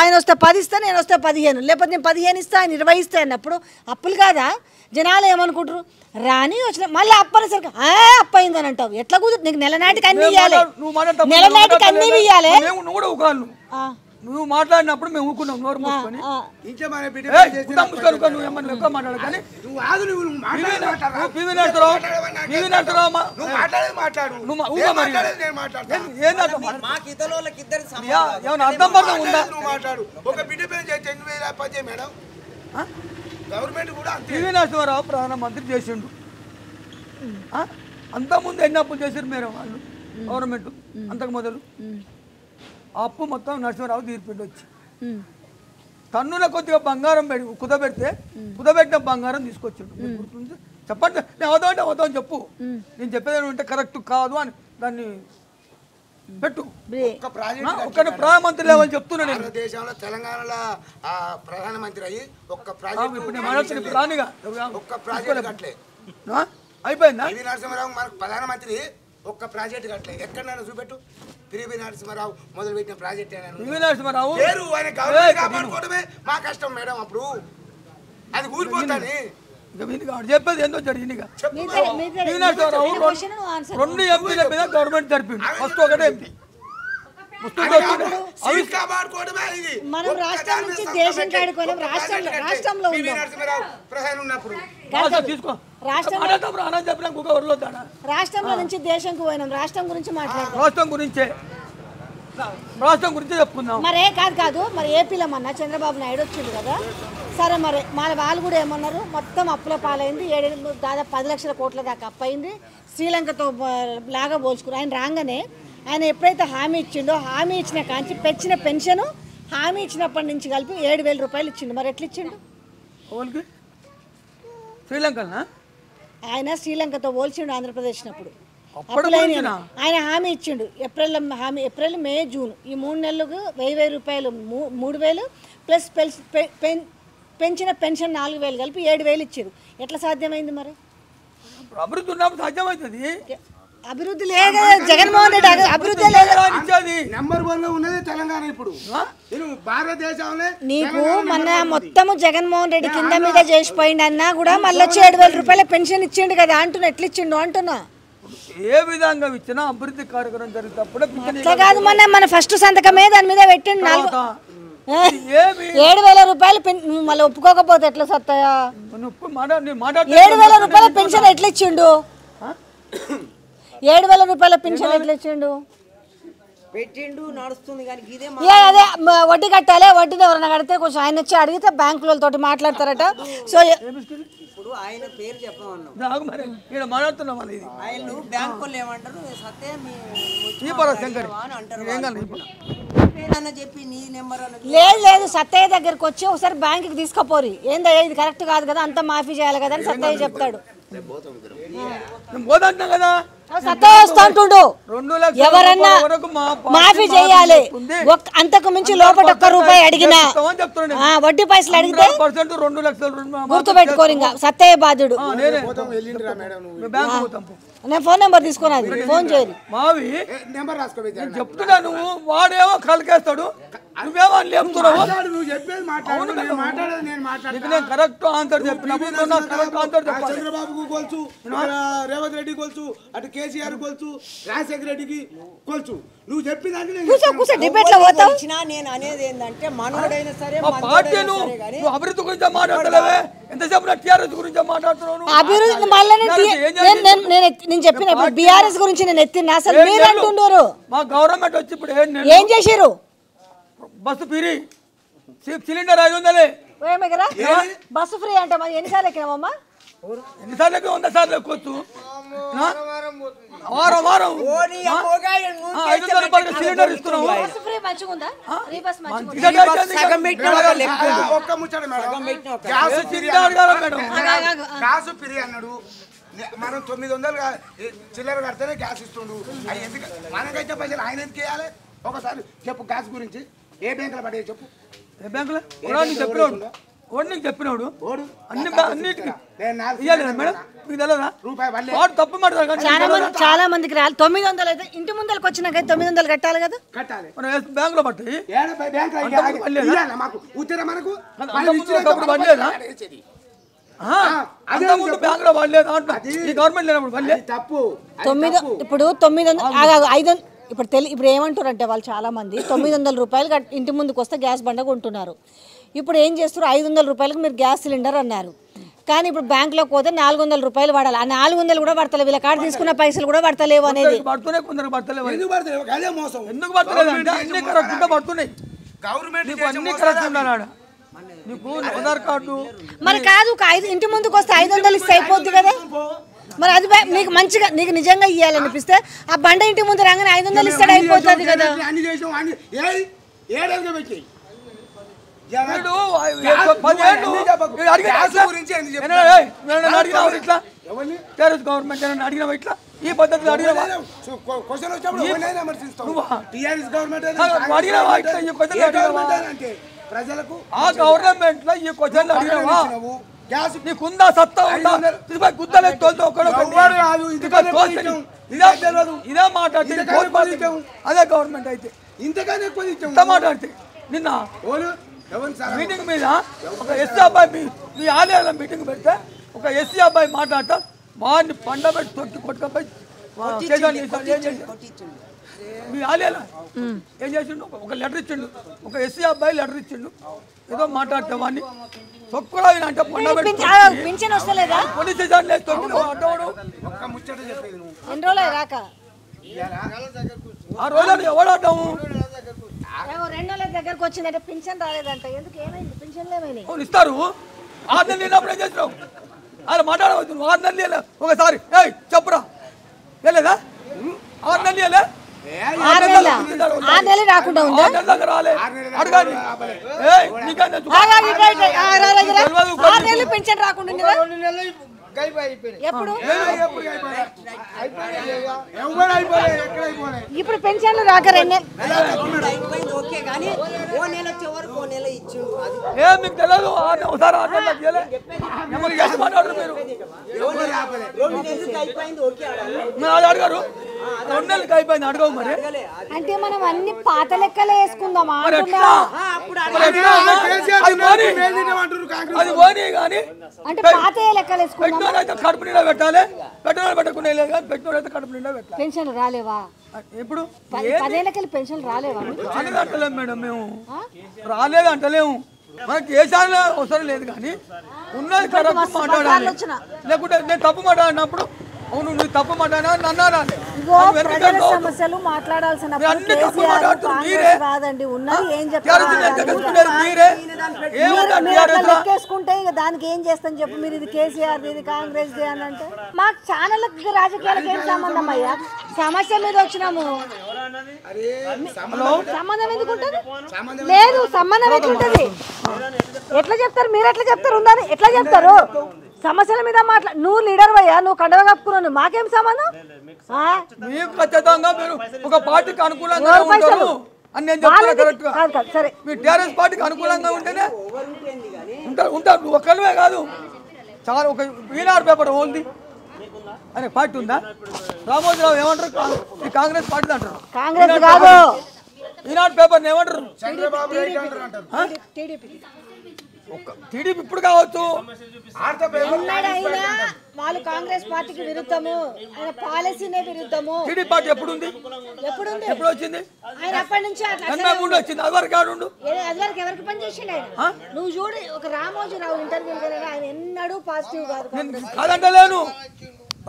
ఆయన వస్తే 10 ఇస్తా, నేను వస్తే 15, లేకపోతే నేను 15 ఇస్తా, ఆయన 20 ఇస్తా అన్నప్పుడు అప్పులు కాదా? జనాలు ఏమనుకుంటారు? రాని వచ్చిన మళ్ళీ అప్పనేసరికి అప్పు అయిందని అంటావు. ఎట్లా కుదురు? నీకు నెలనాటికి అన్ని ఇవ్వాలి, నెలనాటికి అన్ని ఇవ్వాలి. నువ్వు మాట్లాడినప్పుడు మేము ఊరుకున్నాం నోరు మూసుకొని. పివి నరసింహారావు ప్రధానమంత్రి చేసిండు. అంతకుముందు ఎన్ని అప్పులు చేసారు మీరు వాళ్ళు గవర్నమెంట్? అంతకు మొదలు అప్పు మొత్తం నరసింహారావు తీర్పిండి వచ్చి టన్నుల కొద్దిగా బంగారం కుదబెట్టిన బంగారం తీసుకొచ్చిండు. చెప్పండి, నేను అవుతామని చెప్పు. నేను చెప్పేది ఉంటే కరెక్ట్ కాదు అని దాన్ని పెట్టు. ఒక్క ప్రధానమంత్రి లెవెల్ చెప్తున్నా నేను. దేశంలో తెలంగాణలో ప్రధానమంత్రి అయ్యి ఒక్క ప్రాజెక్ట్ కట్టలే అయిపోయిందా? పివి నరసింహారావు మనకు ప్రధానమంత్రి ఒక్క ప్రాజెక్ట్ కట్టలే. ఎక్కడైనా చూపెట్టు. పివి నరసింహారావు మొదలుపెట్టిన ప్రాజెక్ట్ పివి నరసింహారావు కాపాడుకోవడమే మా కష్టం మేడం. అప్పుడు అది ఊరిపోతాని చెప్పేది ఏందో జరిగింది. 2 ఎంపీల మీద గవర్నమెంట్ జరిపింది. ఫస్ట్ ఒకటే ఎంపీ మనం రాష్ట్రం నుంచి దేశం కాడుకోలేం. రాష్ట్రంలో రాష్ట్రంలో నుంచి దేశంకు పోయినాం. రాష్ట్రం గురించి మాట్లాడతాం. రాష్ట్రం గురించి చెప్పుకుందాం. మరే కాదు మరి ఏపీలో మొన్న చంద్రబాబు నాయుడు వచ్చింది కదా. సరే మరి వాళ్ళు కూడా ఏమన్నారు? మొత్తం అప్పుల పాలైంది. దాదాపు 10 లక్షల కోట్ల దాకా అప్పు అయింది. శ్రీలంకతో లాగా పోల్చుకున్నారు. ఆయన రాగానే ఆయన ఎప్పుడైతే హామీ ఇచ్చిండో హామీ ఇచ్చిన కాంచి పెంచిన పెన్షన్ హామీ ఇచ్చినప్పటి నుంచి కలిపి 7,000 రూపాయలు ఇచ్చిండు. మరి ఎట్లా ఇచ్చిండు? ఆయన శ్రీలంకతో పోల్చిండు ఆంధ్రప్రదేశ్నప్పుడు. ఆయన హామీ ఇచ్చిండు. ఏప్రిల్ మే జూన్ ఈ 3 నెలలకు 1,000 రూపాయలు 3,000 ప్లస్ పెంచిన పెన్షన్ 4,000 కలిపి 7,000 ఇచ్చారు. ఎట్లా సాధ్యమైంది? మరి అభివృద్ధి ఉన్నప్పుడు సాధ్యమవుతుంది. అభివృద్ధి లేదు. జగన్మోహన్ రెడ్డి అభివృద్ధి లేదు. నెంబర్ 1 లో ఉన్నది తెలంగాణ. ఇప్పుడు భారతదేశంలో నీకు మొన్న మొత్తము జగన్మోహన్ రెడ్డి కింద మీద చేసిపోయింది అన్నా కూడా మళ్ళీ వచ్చి 7,000 రూపాయల పెన్షన్ ఇచ్చిండు కదా అంటున్నా. ఎట్లా ఇచ్చిండు అంటున్నా? ఏ విధంగా ఇచ్చినా అభివృద్ధి కార్యక్రమం జరిగినప్పుడు అట్లా కాదు. మన ఫస్ట్ సంతకమే దాని మీద పెట్టిండు. 7,000 రూపాయలు మళ్ళీ ఒప్పుకోకపోతే ఎట్లా సత్తాయా? 7,000 రూపాయల పెన్షన్ ఎట్లా ఇచ్చిండు? 7,000 రూపాయల పెన్షన్ ఎట్లా ఇచ్చిండు? పెట్టిండు నడుస్తుంది కానీ ఇదే అదే వడ్డీ కట్టాలి. వడ్డీని ఎవరైనా కడితే కొంచెం ఆయన వచ్చి అడిగితే బ్యాంకులతో మాట్లాడతారట. సో ఇప్పుడు ఆయన పేరు చెప్పమన్నాం. ఆయన బ్యాంకు వాళ్ళు ఏమంటారు? సత్తే చెప్పి నీ నెంబర్ లేదు సత్తయ్య దగ్గరికి వచ్చి ఒకసారి బ్యాంకుకి తీసుకుపోరి. ఏందయ్యా ఇది కరెక్ట్ కాదు కదా, అంతా మాఫీ చేయాలి కదా అని సత్తయ్య చెప్తాడు. సత్తయ్య వస్తా అంటుండు. ఎవరన్నా మాఫీ చేయాలి. అంతకు మించి లోపల 1 రూపాయి అడిగినా వడ్డీ పైసలు అడిగితే గుర్తుపెట్టుకోరు. ఇంకా సత్తయ్య బాధ్యుడు. నేను ఫోన్ నెంబర్ తీసుకున్నది. ఫోన్ చేయరు. చెప్తున్నా నువ్వు వాడేమో కలికేస్తాడు. నువ్వేమో లేపుతున్నావు నువ్వు చెప్పేది మాట్లాడు నేను మాట్లాడేది నేను మాట్లాడతాను నేను కరెక్ట్ ఆన్సర్ చెప్పినప్పుడు నాకు కరెక్ట్ ఆన్సర్ చెప్పాలి చంద్రబాబుకు కొలుచు రేవంత్ రెడ్డి కొలుచు అటు కేసీఆర్ కొలుచు రాజశేఖర రెడ్డికి కొలుచు నువ్వు చెప్పినాక డిబేట్ లో పోతావు నేను అనేది ఏంటంటే మనోడైనా సరే పార్టీ నువ్వు అభివృద్ధి గురించి మాట్లాడలేవే ఎంతసేపు టీఆర్ఎస్ గురించి మాట్లాడుతున్నావు అభివృద్ధి మళ్ళీ నేను చెప్పిన ఇప్పుడు బీఆర్ఎస్ గురించి నేను ఎత్తిన అసలు మీరు అంటున్నారు మా గవర్నమెంట్ వచ్చి ఇప్పుడు ఏం చేసిరు బస్సు ఫ్రీ సిలిండర్ 500 ఏమే కదా బస్సు ఫ్రీ అంటే మరి ఎన్నిసార్లు ఎక్కినామమ్మా ఎన్నిసార్లు 100 సార్లు ఎక్కొచ్చు వారం వారం 500 రూపాయలు సిలిండర్ ఇస్తున్నావు బస్సు ఫ్రీ మంచిగా ఉందా ఫ్రీ బస్ ఒక్క ముచ్చట మేడం గ్యాస్ ఫ్రీ అన్నాడు మనం 900 చిల్లర కడితేనే గ్యాస్ ఇస్తుండు అది ఎందుకు మనకైతే పైసలు ఆయన ఎందుకు వేయాలి ఒకసారి చెప్పు గ్యాస్ గురించి ఏ బ్యాంకులో పడే చెప్పు ఏ బ్యాంకులో చెప్పినాడు నీకు చెప్పినాడు అన్ని అన్నిటికీ మేడం మీకు తెలియదా వాడు తప్పు మాట్లాడారు చాలా మందికి రాలి 900 అయితే ఇంటి ముందరకు వచ్చినాక 900 కట్టాలి కదా కట్టాలి బ్యాంక్ లో పట్టాయి మాకు ఉత్తరం మనకు పడలేదా అంతకుముందు బ్యాంక్ లో పడలేదు ఈ గవర్నమెంట్ లేనప్పుడు పడలేదు తప్పు 900 ఇప్పుడు 900 ఇప్పుడు ఏమంటారు అంటే వాళ్ళు చాలా మంది 900 రూపాయలు ఇంటి ముందుకు వస్తే గ్యాస్ బండ కొంటున్నారు ఇప్పుడు ఏం చేస్తారు 500 రూపాయలకు మీరు గ్యాస్ సిలిండర్ అన్నారు కానీ ఇప్పుడు బ్యాంకులోకి పోతే 400 రూపాయలు పడాలి ఆ 400 కూడా పడతలేవు వీళ్ళ కాడ తీసుకున్న పైసలు కూడా పడతలేవు అనేది పడుతున్నాయి కొందరు పడతలేవు ఎందుకు పడతలేదు అంటే అన్ని కరెక్ట్గా పడుతున్నాయి నీకు అన్ని కరెక్ట్ ఉన్నాడు నీకు ఆధార్ కార్డు మరి కాదు ఇంటి ముందుకు వస్తే 500 ఇస్తే అయిపోద్ది కదా మరి అది నీకు మంచిగా నీకు నిజంగా ఇవ్వాలనిపిస్తే ఆ బండ ఇంటి ముందు రాగానే 500 ఇస్తాడు అయిపోతుంది కదా గవర్నమెంట్ అడిగినావు ఇట్లా ఈ పద్ధతిలో అడిగినావా ప్రజలకు ఆ గవర్నమెంట్ లో ఈ క్వశ్చన్ అడిగినావా నీకుందా సత్తా ఉందా గుద్దలే తోలుతో ఇదే మాట్లాడితే అదే గవర్నమెంట్ అయితే ఇంతకన్నా ఇంత మాట్లాడితే నిన్న మీటింగ్ మీద ఒక ఎస్సీ అబ్బాయి మీ ఆలయాల మీటింగ్ పెడితే ఒక ఎస్సీ అబ్బాయి మాట్లాడతా వాడిని పండబెట్టి తొక్కి కొట్టుకపోయి మీ ఆలయాల ఏం చేసిండు ఒక లెటర్ ఇచ్చిండు ఒక ఎస్సీ అబ్బాయి లెటర్ ఇచ్చిండు ఏదో మాట్లాడితే వాడిని తొక్కుడా అంటే పండబెట్టి పోలీస్ స్టేషన్ తొక్కుడు ఎన్ని రోజులు రాక ఆ రోజు ఎవడాటాము 2 నెలల దగ్గరకు వచ్చిందంటే పింఛన్ రాలేదంట ఎందుకు ఏమైంది పింఛన్లు ఏమైనాయి ఇస్తారు 6 నెలలు లేనప్పుడు ఏం చేసినావు అలా మాట్లాడవచ్చు 6 నెలలు ఒకసారి చెప్పురా లేదా 6 నెలలు 6 నెలలు రాకుండా ఉందా రాలే అడగాలి పింఛన్ రాకుండా ఎప్పుడు ఇప్పుడు పెన్షన్లు రాక 2 నెలలు ఓకే కానీ ఓ నెల చివరికి ఓ నెల ఇచ్చు మీకు తెలియదు ఒకసారి అడిగారు 2 నెలలకి అయిపోయింది అడగవు మరి అంటే మనం అన్ని పాత లెక్కలే వేసుకుందామా అది పోనీ కానీ అంటే పాత లెక్కలు వేసుకుందాం అయితే కడుపు నిండా పెట్టాలి పెట్టిన పెట్టకుండా లేదు కానీ పెట్టిన అయితే కడుపు నిండా పెట్టాలి పెన్షన్ రాలేవా ఇప్పుడు 10 ఏళ్ళకి పెన్షన్ రాలేవా రాలేదు అంటలేము మేడం మేము రాలేదు అంటలేము మనకి ఏ సార్లు అవసరం లేదు కానీ ఉన్నది కరెక్ట్ మాట్లాడాలి లేకుంటే నేను తప్పు మాట్లాడినప్పుడు అవును నువ్వు తప్పు మాట్లాడినా నన్ను సమస్యలు మాట్లాడాల్సిన రాదండి ఉన్నది ఏం లెక్కేసుకుంటే ఇక దానికి ఏం చేస్తాను చెప్పు మీరు ఇది కేసీఆర్ ఇది కాంగ్రెస్ ది అని అంటే మాకు ఛానల్ రాజకీయాలకు ఏం సంబంధం అయ్యా సమస్య మీద వచ్చినాము సంబంధం ఎందుకుంటుంది లేదు సంబంధం ఎట్లుంటది ఎట్లా చెప్తారు మీరు ఎట్లా చెప్తారు ఉందని ఎట్లా చెప్తారు సమస్యల మీద నువ్వు లీడర్ అయ్యా నువ్వు కండవ కప్పుకున్నావు మాకేం సంబంధం మీకు ఖచ్చితంగా మీరు ఒక పార్టీకి అనుకూలంగా ఉంటారు అని నేను చెప్తున్నా కరెక్ట్ గా సరే మీ టీఆర్ఎస్ పార్టీకి అనుకూలంగా ఉంటేనే ఉంటారు నువ్వు ఒక్కరివే కాదు చాలా ఒక ఈనాడు పేపర్ ఓన్లీ అనే పార్టీ ఉందా రామోజీరావు ఏమంటారు ఈ కాంగ్రెస్ పార్టీ అంటారు కాంగ్రెస్ కాదు ఈనాడు పేపర్ని ఏమంటారు? చంద్రబాబు రైట్ అంటారు. టీడీపీ ఇప్పుడు కావచ్చు. ఎన్నడైనా వాళ్ళు కాంగ్రెస్ పార్టీకి విరుద్ధము, ఆయన పాలసీనే విరుద్ధము. TDP party ఎప్పుడుంది? ఎప్పుడు వచ్చింది? ఆయన అప్పటి నుంచి ముందు వచ్చింది. అది వరకు ఆడుండు. అది వరకు ఎవరికి పని చేసిండు ఆయన? నువ్వు చూడు, ఒక రామోజీరావు ఇంటర్వ్యూ ఆయన ఎన్నడూ పాజిటివ్ కాదు. నేను కాదంటలేను,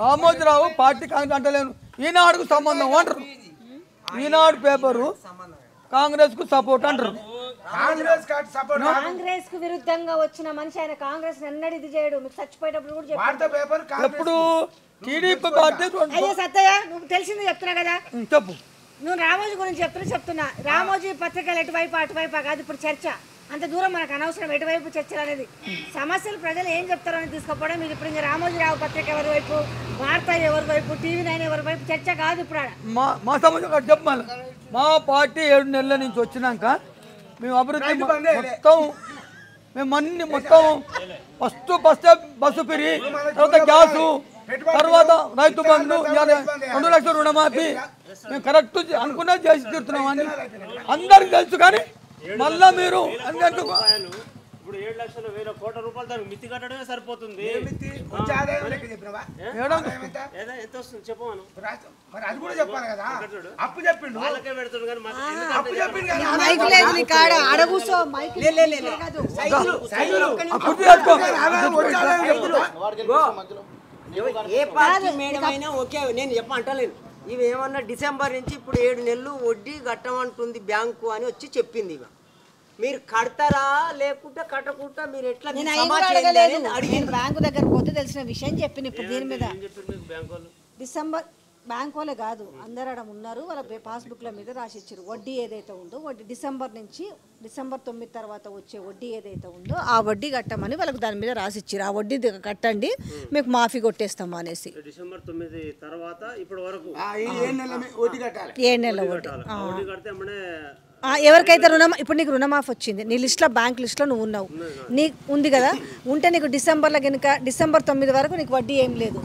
రామోజీరావు పార్టీ కాంగ్రెస్ అంటలేను. ఈనాడుకు సంబంధం అంటారు. ఈనాడు పేపరు కాంగ్రెస్ కు సపోర్ట్ అంటారు. కాంగ్రెస్ కు విరుద్ధంగా వచ్చిన మనిషి ఆయన. కాంగ్రెస్ ఎన్నడూ ఇది చేయడు. మీకు చచ్చిపోయేటప్పుడు కూడా చెప్పాడు. ఎప్పుడు టీడీపీ పార్టీ. అయ్యో సత్తయ్య, నువ్వు తెలిసింది చెప్తున్నా కదా. చెప్పు. నువ్వు రామోజీ గురించి చెప్తున్నా. రామోజీ పత్రికలు ఎటువైపు అటువైపు కాదు ఇప్పుడు చర్చ. అంత దూరం మనకు అనవసరం ఎటువైపు చర్చలు అనేది. సమస్యలు ప్రజలు ఏం చెప్తారో అని తీసుకోపోవడం మీకు ఇప్పుడు. ఇంకా రామోజీరావు పత్రిక ఎవరి వైపు, వార్త ఎవరి వైపు, టీవీ9 ఎవరి వైపు చర్చ కాదు ఇప్పుడు. మా సమస్య చెప్పాలి. మా పార్టీ 7 నెలల నుంచి వచ్చినాక మేము అభివృద్ధి మొత్తం, మేము అన్ని మొత్తం ఫస్ట్ బస్సు ఫ్రీ, తర్వాత గ్యాసు, తర్వాత రైతు బంధు, 2 లక్షల రుణమాఫీ మేము కరెక్ట్ అనుకున్నా చేసి తీరుతున్నాం అని అందరికి తెలుసు. కానీ మళ్ళా మీరు ఇప్పుడు 7 లక్షల 1000 కోట్ల రూపాయలు దానికి మిత్తి కట్టడమే సరిపోతుంది. ఎంత వస్తుంది చెప్పమను. అది కూడా చెప్పాలి కదా. అప్పు చెప్పిండు, వాళ్ళకే పెడుతుంది కానీ మైక్ లేదు నీ కాడ, అడగుసో మైక్ ఏ పార్టీ మేడం అయినా ఓకే, నేను చెప్పంటలేను. ఇవి ఏమన్నా డిసెంబర్ నుంచి ఇప్పుడు 7 నెలలు వడ్డీ కట్టమంటుంది బ్యాంకు అని వచ్చి చెప్పింది. ఇక మీరు కడతారా లేకుంటే కట్టకుండా మీరు ఎట్లా? నేను బ్యాంకు దగ్గర పోతే తెలిసిన విషయం చెప్పిన. ఇప్పుడు దీని మీద డిసెంబర్ బ్యాంక్ వాళ్ళే కాదు, అందరు అక్కడ ఉన్నారు. వాళ్ళ పాస్బుక్ల మీద రాసి ఇచ్చారు వడ్డీ ఏదైతే ఉందో. వడ్డీ డిసెంబర్ 9 తర్వాత వచ్చే వడ్డీ ఏదైతే ఉందో ఆ వడ్డీ కట్టమని వాళ్ళకి దాని మీద రాసి ఇచ్చారు. ఆ వడ్డీ కట్టండి, మీకు మాఫీ కొట్టేస్తాము అనేసి. డిసెంబర్ 9 తర్వాత ఇప్పటి వరకు 7 నెలల వడ్డీ కడితే ఎవరికైతే ఇప్పుడు నీకు రుణమాఫీ వచ్చింది, నీ లిస్ట్లో బ్యాంక్ లిస్ట్లో నువ్వు ఉన్నావు, నీకు ఉంది కదా. ఉంటే నీకు డిసెంబర్లో కనుక డిసెంబర్ 9 వరకు నీకు వడ్డీ ఏం లేదు.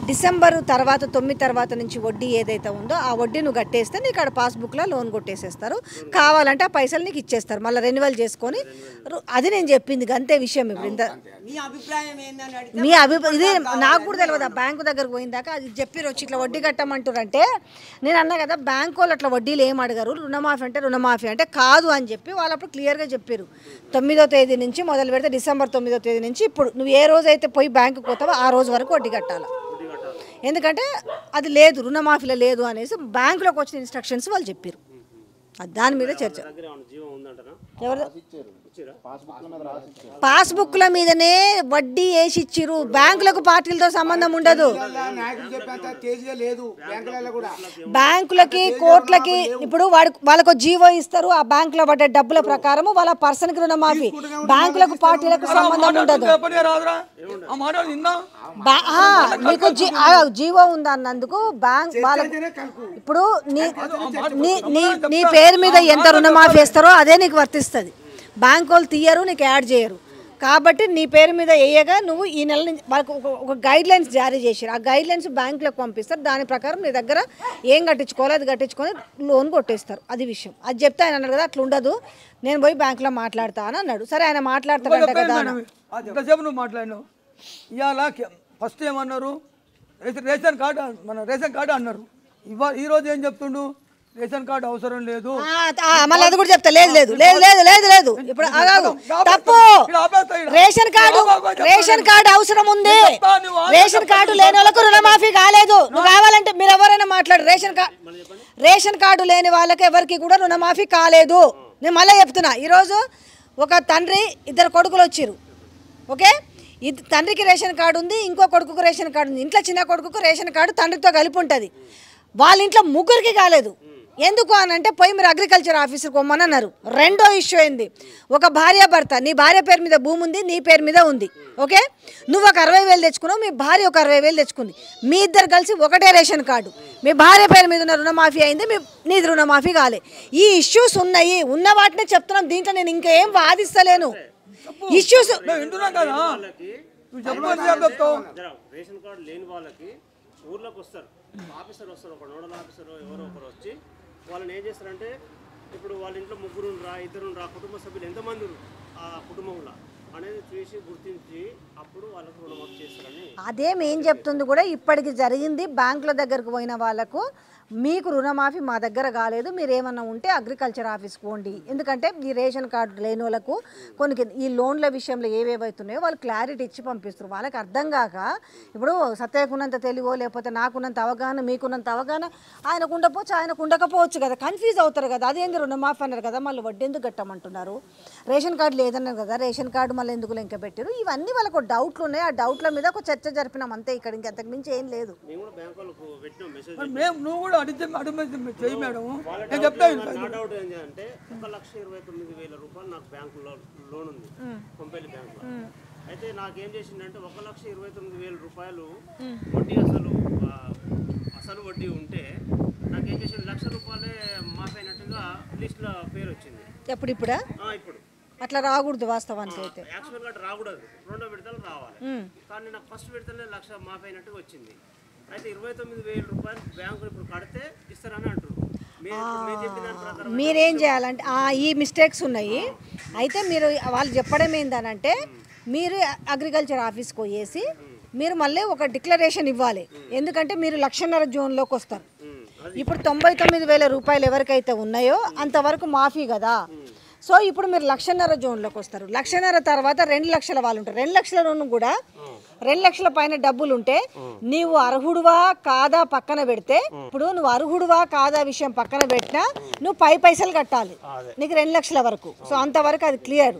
డిసెంబర్ తర్వాత 9 తర్వాత నుంచి వడ్డీ ఏదైతే ఉందో ఆ వడ్డీ నువ్వు కట్టేస్తే నీకు అక్కడ పాస్బుక్లో లోన్ కొట్టేసేస్తారు. కావాలంటే ఆ పైసలు నీకు ఇచ్చేస్తారు, మళ్ళీ రెన్యువల్ చేసుకొని. అది నేను చెప్పింది అంతే విషయం. ఇప్పుడు ఇంత మీ అభిప్రాయం ఏందని మీ ఇది నాకు కూడా తెలియదు. ఆ బ్యాంకు దగ్గరకు పోయిందాక అది చెప్పారు వచ్చి ఇట్లా వడ్డీ కట్టమంటారంటే నేను అన్నా కదా, బ్యాంకు వాళ్ళు అట్లా వడ్డీలు ఏం అడగారు, రుణమాఫీ అంటే రుణమాఫీ అంటే కాదు అని చెప్పి వాళ్ళు అప్పుడు క్లియర్గా చెప్పారు. 9వ తేదీ నుంచి మొదలు పెడితే డిసెంబర్ 9వ తేదీ నుంచి ఇప్పుడు నువ్వు ఏ రోజు అయితే పోయి బ్యాంకుకి పోతావో ఆ రోజు వరకు వడ్డీ కట్టాలి. ఎందుకంటే అది లేదు, రుణమాఫీలో లేదు అనేసి బ్యాంకులోకి వచ్చిన ఇన్స్ట్రక్షన్స్ వాళ్ళు చెప్పారు. దాని మీద చర్చ. ఎవరు పాస్బుక్ల మీదనే వడ్డీ వేసి ఇచ్చిర్రు. బ్యాంకులకు పార్టీలతో సంబంధం ఉండదు. బ్యాంకులకి కోర్టులకి ఇప్పుడు వాళ్ళకు జీవో ఇస్తారు. ఆ బ్యాంకులో పడ్డ డబ్బుల ప్రకారం వాళ్ళ పర్సన్కి రుణమాఫీ. బ్యాంకులకు పార్టీలకు సంబంధం ఉండదు. మీకు జీవో ఉందా అన్నందుకు బ్యాంక్ వాళ్ళకు ఇప్పుడు నీ పేరు మీద ఎంత రుణమాఫీ వేస్తారో అదే నీకు వర్తిస్తుంది. బ్యాంక్ వాళ్ళు తీయరు, నీకు యాడ్ చేయరు. కాబట్టి నీ పేరు మీద వేయగా నువ్వు ఈ నెల నుంచి వాళ్ళకు ఒక గైడ్లైన్స్ జారీ చేశారు. ఆ గైడ్లైన్స్ బ్యాంకులకు పంపిస్తారు. దాని ప్రకారం నీ దగ్గర ఏం కట్టించుకోవాలో అది కట్టించుకొని లోన్ కొట్టేస్తారు. అది విషయం. అది చెప్తే ఆయన అన్నాడు కదా అట్లా ఉండదు, నేను పోయి బ్యాంకులో మాట్లాడతా అని అన్నాడు. సరే ఆయన మాట్లాడతాడంట కదా. ఇంతసేపు నువ్వు మాట్లాడినావు. ఇవాళ ఫస్ట్ ఏమన్నారు, రేషన్ కార్డు, మన రేషన్ కార్డు అన్నారు. ఈరోజు ఏం చెప్తుండు, రేషన్ కార్డు అవసరం లేదు. మళ్ళీ అది కూడా చెప్తా. లేదు లేదు లేదు లేదు లేదు లేదు ఇప్పుడు తప్పు. రేషన్ కార్డు అవసరం ఉంది. రేషన్ కార్డు లేని వాళ్ళకు రుణమాఫీ కాలేదు. నువ్వు కావాలంటే మీరు ఎవరైనా మాట్లాడు. రేషన్ కార్డు లేని వాళ్ళకి ఎవరికి కూడా రుణమాఫీ కాలేదు. నేను మళ్ళీ చెప్తున్నా. ఈరోజు ఒక తండ్రి 2 కొడుకులు వచ్చిర్రు. ఓకే, తండ్రికి రేషన్ కార్డు ఉంది, ఇంకో కొడుకుకు రేషన్ కార్డు ఉంది. ఇంట్లో చిన్న కొడుకుకు రేషన్ కార్డు తండ్రితో కలిపి ఉంటుంది. వాళ్ళ ఇంట్లో ముగ్గురికి కాలేదు. ఎందుకు అని అంటే పోయి మీరు అగ్రికల్చర్ ఆఫీసర్కి పోమని అన్నారు. రెండో ఇష్యూ అయింది, ఒక భార్య భర్త, నీ భార్య పేరు మీద భూమి ఉంది, నీ పేరు మీద ఉంది. ఓకే, నువ్వు ఒక 60,000 తెచ్చుకున్నావు, మీ భార్య ఒక 60,000 తెచ్చుకుంది. మీ ఇద్దరు కలిసి ఒకటే రేషన్ కార్డు. మీ భార్య పేరు మీద ఉన్న రుణమాఫీ అయింది, నీది రుణమాఫీ కాలే. ఈ ఇష్యూస్ ఉన్నాయి. ఉన్న వాటినే చెప్తున్నాం. దీంట్లో నేను ఇంకేం వాదిస్తలేను. ఇష్యూస్ రేషన్ కార్డు లేని వాళ్ళకి ఊర్లోకి వస్తారు, ఆఫీసర్ వస్తారు, ఒక నోడల్ ఆఫీసర్ ఎవరో ఒకరు వచ్చి వాళ్ళని ఏం చేస్తారంటే ఇప్పుడు వాళ్ళ ఇంట్లో ముగ్గురు ఇద్దరు కుటుంబ సభ్యులు ఎంతమంది ఆ కుటుంబంలో అనేది చూసి గుర్తించి అప్పుడు వాళ్ళకు రుణమాఫీ చేస్తారని అదేం చెప్తుంది కూడా ఇప్పటికి జరిగింది. బ్యాంకుల దగ్గరకు పోయిన వాళ్ళకు మీకు రుణమాఫీ మా దగ్గర కాలేదు, మీరు ఏమన్నా ఉంటే అగ్రికల్చర్ ఆఫీస్కి పోండి. ఎందుకంటే ఈ రేషన్ కార్డు లేని వాళ్ళకు కొన్ని ఈ లోన్ల విషయంలో ఏవేవైతున్నాయో వాళ్ళు క్లారిటీ ఇచ్చి పంపిస్తారు. వాళ్ళకి అర్థం కాక ఇప్పుడు సత్యకున్నంత తెలివో లేకపోతే నాకున్నంత అవగాహన మీకున్నంత అవగాహన ఆయనకు ఉండకపోవచ్చు, ఆయనకు ఉండకపోవచ్చు కదా, కన్ఫ్యూజ్ అవుతారు కదా. అదేంది రుణమాఫీ అన్నారు కదా, మళ్ళీ వడ్డీ ఎందుకు కట్టమంటున్నారు, రేషన్ కార్డు లేదన్నారు కదా, రేషన్ కార్డు మళ్ళీ ఎందుకు లెంక పెట్టారు, ఇవన్నీ వాళ్ళకు డౌట్లు ఉన్నాయి. ఆ డౌట్ల మీద ఒక చర్చ జరిపినాం అంతే, ఇక్కడ ఇంకెంతకు మించి ఏం లేదు. నువ్వు కూడా అడిగితే చెయ్యి మేడం, నేను చెప్తాను. నా డౌట్ ఏంటి అంటే 1,29,000 రూపాయలు నాకు బ్యాంకులో లోన్ ఉంది, కొంపల్లి బ్యాంకులో. అయితే నాకేం చేసిందంటే 1,29,000 రూపాయలు వడ్డీ అసలు వడ్డీ ఉంటే నాకేం చేసింది 1,00,000 రూపాయలే మాఫైనట్టుగా లిస్టులో పేరు వచ్చింది. ఇప్పుడు ఇప్పుడు అట్లా రాకూడదు వాస్తవానికి అయితే. యాక్చువల్గా రాకూడదు, రెండో విడతలు రావాలి. కానీ నాకు ఫస్ట్ విడతలే 1,00,000 మాఫైనట్టుగా వచ్చింది. అయితే 29,000 రూపాయలు బ్యాంకు ఇప్పుడు కడితే ఇస్తారని అంటారు. మీరేం చేయాలంటే ఈ మిస్టేక్స్ ఉన్నాయి. అయితే మీరు వాళ్ళు చెప్పడం ఏందనంటే మీరు అగ్రికల్చర్ ఆఫీస్కి పోయేసి మీరు మళ్ళీ ఒక డిక్లరేషన్ ఇవ్వాలి. ఎందుకంటే మీరు 1,50,000 జోన్లోకి వస్తారు. ఇప్పుడు 99,000 రూపాయలు ఎవరికైతే ఉన్నాయో అంతవరకు మాఫీ కదా. సో ఇప్పుడు మీరు 1,50,000 జోన్లోకి వస్తారు. 1,50,000 తర్వాత 2,00,000 వాళ్ళు ఉంటారు. 2,00,000 కూడా 2,00,000 పైన డబ్బులు ఉంటే నీవు అర్హుడువా కాదా పక్కన పెడితే, ఇప్పుడు నువ్వు అర్హుడువా కాదా విషయం పక్కన పెట్టినా నువ్వు పైసలు కట్టాలి నీకు 2,00,000 వరకు. సో అంతవరకు అది క్లియర్.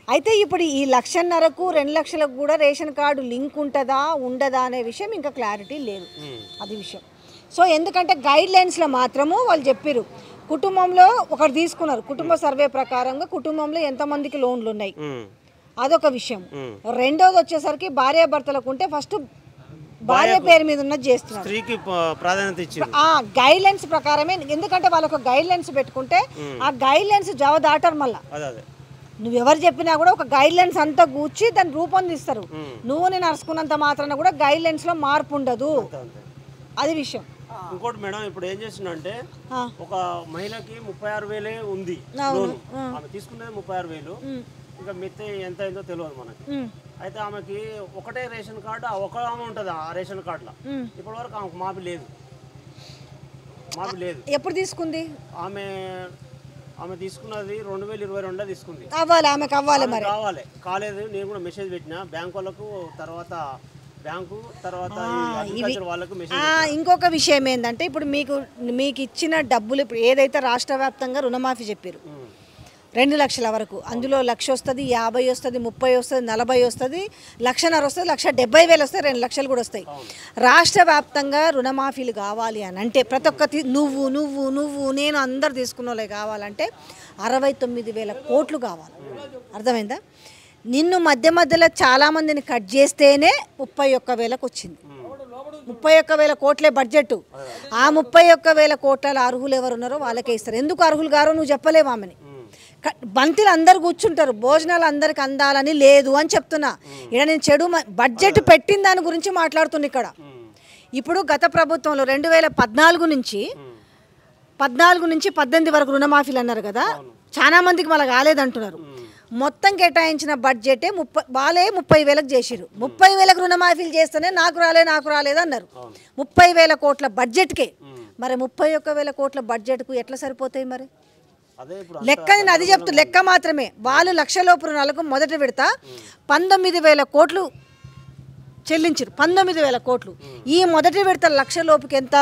అయితే ఇప్పుడు ఈ 1,50,000కు 2,00,000కు కూడా రేషన్ కార్డు లింక్ ఉంటుందా ఉండదా అనే విషయం ఇంకా క్లారిటీ లేదు, అది విషయం. సో ఎందుకంటే గైడ్ లైన్స్లో మాత్రము వాళ్ళు చెప్పారు, కుటుంబంలో ఒకరు తీసుకున్నారు, కుటుంబ సర్వే ప్రకారంగా కుటుంబంలో ఎంతమందికి లోన్లు ఉన్నాయి అదొక విషయం. రెండోది వచ్చేసరికి భార్యాభర్తలకు ఉంటే ఫస్ట్ భార్య పేరు మీద ఉన్నది చేస్తున్నారు, స్త్రీకి ప్రాధాన్యత ఇచ్చారు ఆ గైడ్ లైన్స్ ప్రకారమే. ఎందుకంటే వాళ్ళొక గైడ్ లైన్స్ పెట్టుకుంటే ఆ గైడ్ లైన్స్ జవ దాటారు. మళ్ళీ నువ్వెవరు చెప్పినా కూడా ఒక గైడ్ లైన్స్ అంతా కూర్చి దాన్ని రూపొందిస్తారు. నువ్వు నేను అరుచుకున్నంత మాత్రాన కూడా గైడ్ లైన్స్లో మార్పు ఉండదు, అది విషయం. ఇంకోటి మేడం, ఇప్పుడు ఏం చేసిందంటే ఒక మహిళకి 36,000 ఉంది లోన్, ఆమె తీసుకునేది 36,000, ఇంకా మిగతా ఎంత అయిందో తెలియదు మనకి. అయితే ఆమెకి ఒకటే రేషన్ కార్డు, ఒక ఆమె ఉంటుంది ఆ రేషన్ కార్డులో. ఇప్పటి వరకు ఆమెకు మాఫీ లేదు. ఎప్పుడు తీసుకుంది ఆమె తీసుకున్నది 2022లో తీసుకుంది. అవ్వాలి, ఆమెకు అవ్వాలి, మరి కాలేదు. నేను కూడా మెసేజ్ పెట్టిన బ్యాంక్ వాళ్ళకు, తర్వాత బ్యాంకు, తర్వాత వాళ్ళకు మెసేజ్. ఇంకొక విషయం ఏంటంటే ఇప్పుడు మీకు ఇచ్చిన డబ్బులు ఇప్పుడు ఏదైతే రాష్ట్ర వ్యాప్తంగా రుణమాఫీ చెప్పారు 2,00,000 వరకు, అందులో 1,00,000 వస్తుంది, 50 వస్తుంది, 30 వస్తుంది, 40 వస్తుంది, 1,50,000 వస్తుంది, 1,70,000 వస్తాయి, 2,00,000 కూడా వస్తాయి. రాష్ట్ర వ్యాప్తంగా రుణమాఫీలు కావాలి అని అంటే ప్రతి ఒక్క నువ్వు నేను అందరు తీసుకున్న వాళ్ళే కావాలంటే 69,000 కోట్లు కావాలి. అర్థమైందా? నిన్ను మధ్యలో చాలామందిని కట్ చేస్తేనే 31,000కు వచ్చింది. 31,000 కోట్లే బడ్జెట్. ఆ 31,000 కోట్ల అర్హులు ఎవరు ఉన్నారో వాళ్ళకే ఇస్తారు. ఎందుకు అర్హులు గారో నువ్వు చెప్పలేవు. ఆమెని బంతిలు అందరు కూర్చుంటారు, భోజనాలు అందరికి అందాలని లేదు అని చెప్తున్నా. ఇక్కడ నేను చెడు బడ్జెట్ పెట్టిన దాని గురించి మాట్లాడుతున్నా. ఇక్కడ ఇప్పుడు గత ప్రభుత్వంలో 2014 నుంచి 18 వరకు రుణమాఫీలు అన్నారు కదా, చాలా మందికి మళ్ళీ కాలేదంటున్నారు. మొత్తం కేటాయించిన బడ్జెటే 30,000కు చేసిరు. 30,000కు రుణమాఫీలు చేస్తేనే నాకు రాలేదు అన్నారు. 30,000 కోట్ల బడ్జెట్కే. మరి 31,000 కోట్ల బడ్జెట్కు ఎట్లా సరిపోతాయి? మరి లెక్క నేను అది చెప్తూ లెక్క మాత్రమే. వాళ్ళు 1,00,000 లోపు రుణాలకు మొదటి విడత 19,000 కోట్లు చెల్లించారు. 19,000 కోట్లు. ఈ మొదటి విడత 1,00,000 లోపుకి ఎంత?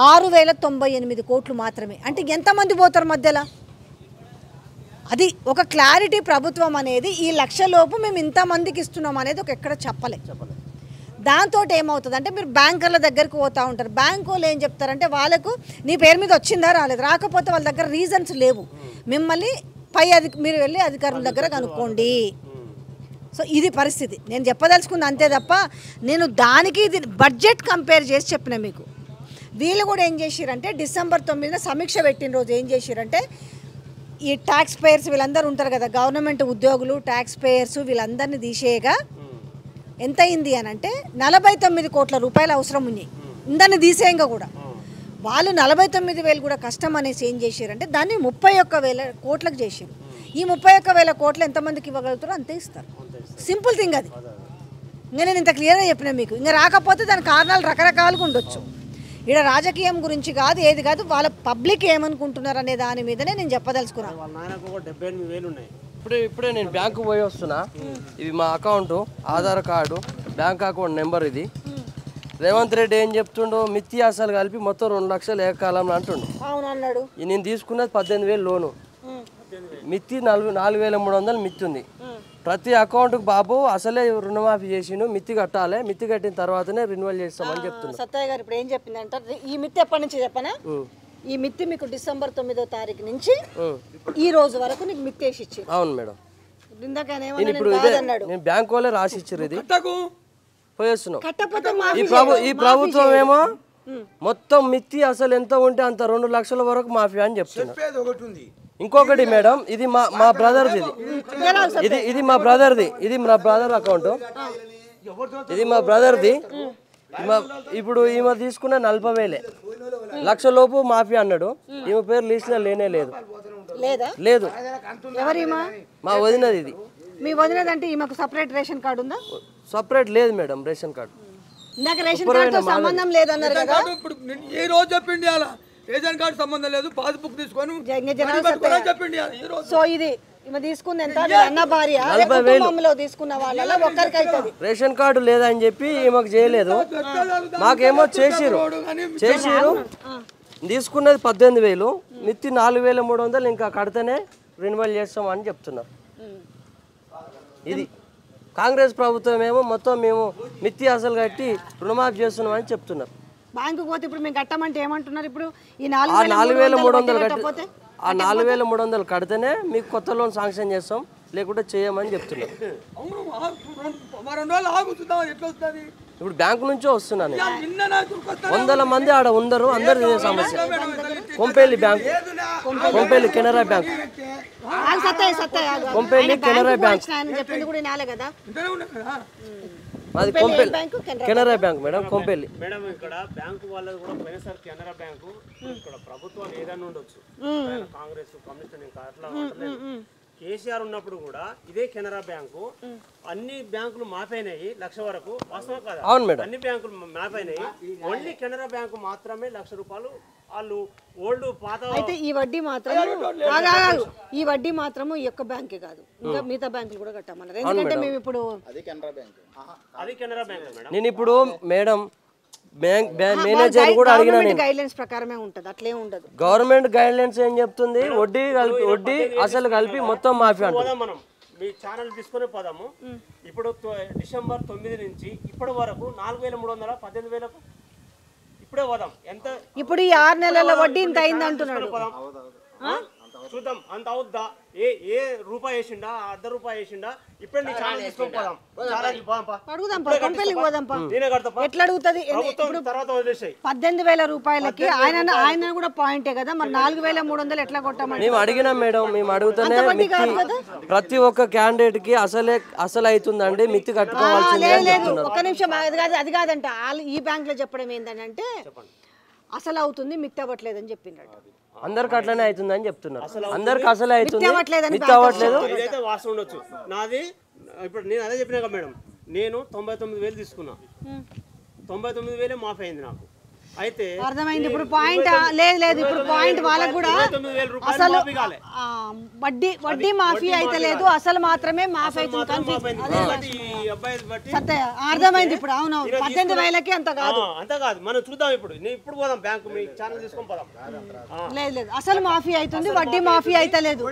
6,098 కోట్లు మాత్రమే. అంటే ఎంతమంది పోతారు మధ్యలో? అది ఒక క్లారిటీ. ప్రభుత్వం అనేది ఈ 1,00,000 లోపు మేము ఇంతమందికి ఇస్తున్నాం అనేది ఒక ఎక్కడ చెప్పలేదు. దాంతో ఏమవుతుంది అంటే మీరు బ్యాంకర్ల దగ్గరికి పోతూ ఉంటారు. బ్యాంకు వాళ్ళు ఏం చెప్తారంటే వాళ్ళకు నీ పేరు మీద వచ్చిందా రాలేదు, రాకపోతే వాళ్ళ దగ్గర రీజన్స్ లేవు, మిమ్మల్ని మీరు వెళ్ళి అధికారుల దగ్గర కనుక్కోండి. సో ఇది పరిస్థితి. నేను చెప్పదలుచుకుంది అంతే తప్ప నేను దానికి ఇది బడ్జెట్ కంపేర్ చేసి చెప్పిన మీకు. వీళ్ళు కూడా ఏం చేసిరంటే డిసెంబర్ 9న సమీక్ష పెట్టిన రోజు ఏం చేసిరంటే ఈ ట్యాక్స్ పేయర్స్ వీళ్ళందరూ ఉంటారు కదా, గవర్నమెంట్ ఉద్యోగులు, ట్యాక్స్ పేయర్స్, వీళ్ళందరినీ తీసేయగా ఎంత అయింది అని అంటే 49 కోట్ల రూపాయలు అవసరం ఉన్నాయి. ఇందాన్ని తీసేయంగా కూడా వాళ్ళు 49,000 కూడా కష్టం అనేసి ఏం చేశారంటే దాన్ని 31,000 కోట్లకు చేశారు. ఈ 31,000 కోట్లు ఎంతమందికి ఇవ్వగలుగుతారో అంతే ఇస్తారు. సింపుల్ థింగ్ అది. ఇంకా నేను ఇంత క్లియర్గా చెప్పినా మీకు. ఇంకా రాకపోతే దాని కారణాలు రకరకాలుగా ఉండొచ్చు. ఇక్కడ రాజకీయం గురించి కాదు, ఏది కాదు, వాళ్ళ పబ్లిక్ ఏమనుకుంటున్నారు అనే దాని మీదనే నేను చెప్పదలుచుకున్నాను. వాళ్ళ నాయనకు ఒక 78,000 ఉన్నాయి. ఇప్పుడే నేను బ్యాంకు పోయి వస్తున్నా. ఇది మా account, Aadhaar card, bank account number. ఇది రేవంత్ రెడ్డి ఏం చెప్తుండో మిత్తి అసలు కలిపి మొత్తం 2 లక్షలు ఏకకాలంలో అంటుండు. అవును అన్నాడు. నేను తీసుకున్నది 18,000 లోను, మిత్తి 4,300 మిత్తి ఉంది. ప్రతి అకౌంట్కి బాబు అసలే రుణమాఫీ చేసిండు, మిత్తి కట్టాలి, మిత్తి కట్టిన తర్వాతనే రెన్యువల్ చేస్తామని చెప్తున్నా. సత్తయ్య గారు ఇప్పుడు ఏం చెప్పిందంటే ఈ మిత్తి ఎప్పటి నుంచి చెప్పనా, ఈ మిత్తి మీకు డిసెంబర్ 9వ తారీఖు నుంచి ఈ రోజు వరకు నీకు మిత్తి వేసి ఇచ్చి. అవును మేడం. ఇప్పుడు నేను బ్యాంక్ వాళ్ళే రాసి ఇచ్చారు. ఇది పోయేస్తున్నాం. కట్టకపోతే ఈ ప్రభుత్వం ఏమో మొత్తం మిత్తి అసలు ఎంత ఉంటే అంత 2 లక్షల వరకు మాఫీ అని చెప్తున్నా. ఇంకొకటి మేడం, ఇది మా బ్రదర్ది. ఇది మా బ్రదర్ది. ఇది మా బ్రదర్ అకౌంట్. ఇది మా బ్రదర్ది. ఇప్పుడు ఈమె తీసుకున్న 40,000 లక్ష లోపు మాఫీ అన్నాడు. ఈమె పేరు లిస్ట్లో లేనే లేదు. లేదు. మా వదినది. ఇది మీ వదినదంటే ఈమెకు సపరేట్ రేషన్ కార్డు ఉందా? సపరేట్ లేదు మేడం రేషన్ కార్డు. ఇందాక రేషన్ కార్డుతో సంబంధం లేదన్నారు కదా. ఇప్పుడు ఈ రోజు చెప్పిండి అలా రేషన్ కార్డు సంబంధం లేదు, పాస్బుక్ తీసుకొని చెప్పిండి. సో ఇది ఈమె తీసుకుంది ఎంత? అన్న భార్య కుటుంబంలో తీసుకున్న వాళ్ళలో ఒక్కరికి అవుతుంది. రేషన్ కార్డు లేదని చెప్పి ఈమెకు చేయలేదు, మాకేమో చేసిరు. తీసుకున్నది 18,000, మిత్తి 4,300 ఇంకా కడితేనే రెన్యువల్ చేస్తామని చెప్తున్నారు. ఇది కాంగ్రెస్ ప్రభుత్వం ఏమో మొత్తం మేము మిత్తి అసలు కట్టి రుణమాఫీ చేస్తున్నామని చెప్తున్నారు. బ్యాంకు పోతే ఇప్పుడు మేము కట్టమంటే ఏమంటున్నారు? ఇప్పుడు ఈ 4,300 ఆ 4,300 కడితేనే మీకు కొత్త లోన్ శాంక్షన్ చేస్తాం, లేకుంటే చేయమని చెప్తున్నారు. ఇప్పుడు బ్యాంకు నుంచే వస్తున్నాను. 100 మంది ఆడ ఉండరు, అందరు ఇదే సమస్య. Kompeli bank, Kompeli Canara bank, Kompeli Canara bank. మాది Kompeli Canara bank madam, Kompeli. Madam ఇక్కడ బ్యాంకు వాళ్ళది కూడా పోయినసారి కెనరా బ్యాంకు ఇక్కడ ప్రభుత్వాలు ఏదైనా ఉండొచ్చు, కాంగ్రెస్ కమ్యూనిస్ట్ ఇంకా అట్లా కేసీఆర్ ఉన్నప్పుడు కూడా ఇదే కెనరా బ్యాంకు అన్ని బ్యాంకులు మాపైనాయి 1,00,000 వరకు. వాస్తవం కదా? అవును మేడం. అన్ని బ్యాంకులు మాపైనాయి, ఓన్లీ కెనరా బ్యాంకు మాత్రమే 1,00,000 రూపాయలు వాళ్ళు ఓల్డ్ పాత. అయితే ఈ వడ్డీ మాత్రం ఈ వడ్డీ మాత్రము ఈ యొక్క బ్యాంకే కాదు, ఇంకా మిగతా బ్యాంకులు కూడా కట్టమన్నారు. ఎందుకంటే మేము ఇప్పుడు అది కెనరా బ్యాంక్ మేడం. నేను ఇప్పుడు మేడం మేనేజర్ కూడా అడిగినా, గైడ్లైన్స్ ప్రకారమే ఉంటది, అట్లే ఉండదు. గవర్నమెంట్ గైడ్లైన్స్ ఏం చెప్తుంది? వడ్డీ అసలు కలిపి మొత్తం మాఫీ అంటారు. మనం మీ ఛానల్ తీసుకుని పోదాము. ఇప్పుడు డిసెంబర్ 9 నుంచి ఇప్పటి వరకు 4,300 18,000 ఇప్పుడే పోదాం. ఎంత ఇప్పుడు ఈ 6 నెలల వడ్డీ ఇంత అయింది అంటున్నాడు. చూద్దాం అంత అవుద్దా, ఏ రూపాయి వేసిండా, ₹1 వేసిండా. ఇప్పుడే నీ ఛానల్ తీసుకొని పోదాం. ఎట్లా అడుగుతుంది? తర్వాత వదిలేసాయి 18,000 రూపాయలకి ఆయన కూడా పాయింటే కదా, మరి 4,300 ఎట్లా కొట్టమని మేము అడిగినాం మేడం. మేము అడుగుతూనే ప్రతి ఒక్క క్యాండిడేట్ కి అసలు అవుతుందండి, మిత్తి కట్టుకోవాల్సింది. ఒక్క నిమిషం, అది కాదంట. ఈ బ్యాంక్ లో చెప్పడం ఏంటంటే అసలు అవుతుంది, మిత్తి అవ్వట్లేదు అని చెప్పిండ్రట. అందరికి అట్లనే అవుతుందని చెప్తున్నారు. అందరికి అసలే అవుతుంది, మిత్తి అవ్వట్లేదు. ఇదైతే వాస్తవం ఉండొచ్చు. నాది ఇప్పుడు నేను అదే చెప్పినా కదా మేడం, నేను 99,000 తీసుకున్నా, 99,000 మాఫీ అయింది నాకు. అయితే అర్థమైంది. ఇప్పుడు పాయింట్ లేదు, ఇప్పుడు పాయింట్ వాళ్ళకు కూడా అసలు వడ్డీ మాఫీ అయితే లేదు, అసలు మాత్రమే మాఫీ అవుతుంది. అర్థమైంది ఇప్పుడు. అవును, 18,000కి అంత కాదు. మనం చూద్దాం. ఇప్పుడు పోదాం బ్యాంకు, మీ ఛానల్ తీసుకొని పోదాం. లేదు, అసలు మాఫీ అవుతుంది, వడ్డీ మాఫీ అయితే లేదు.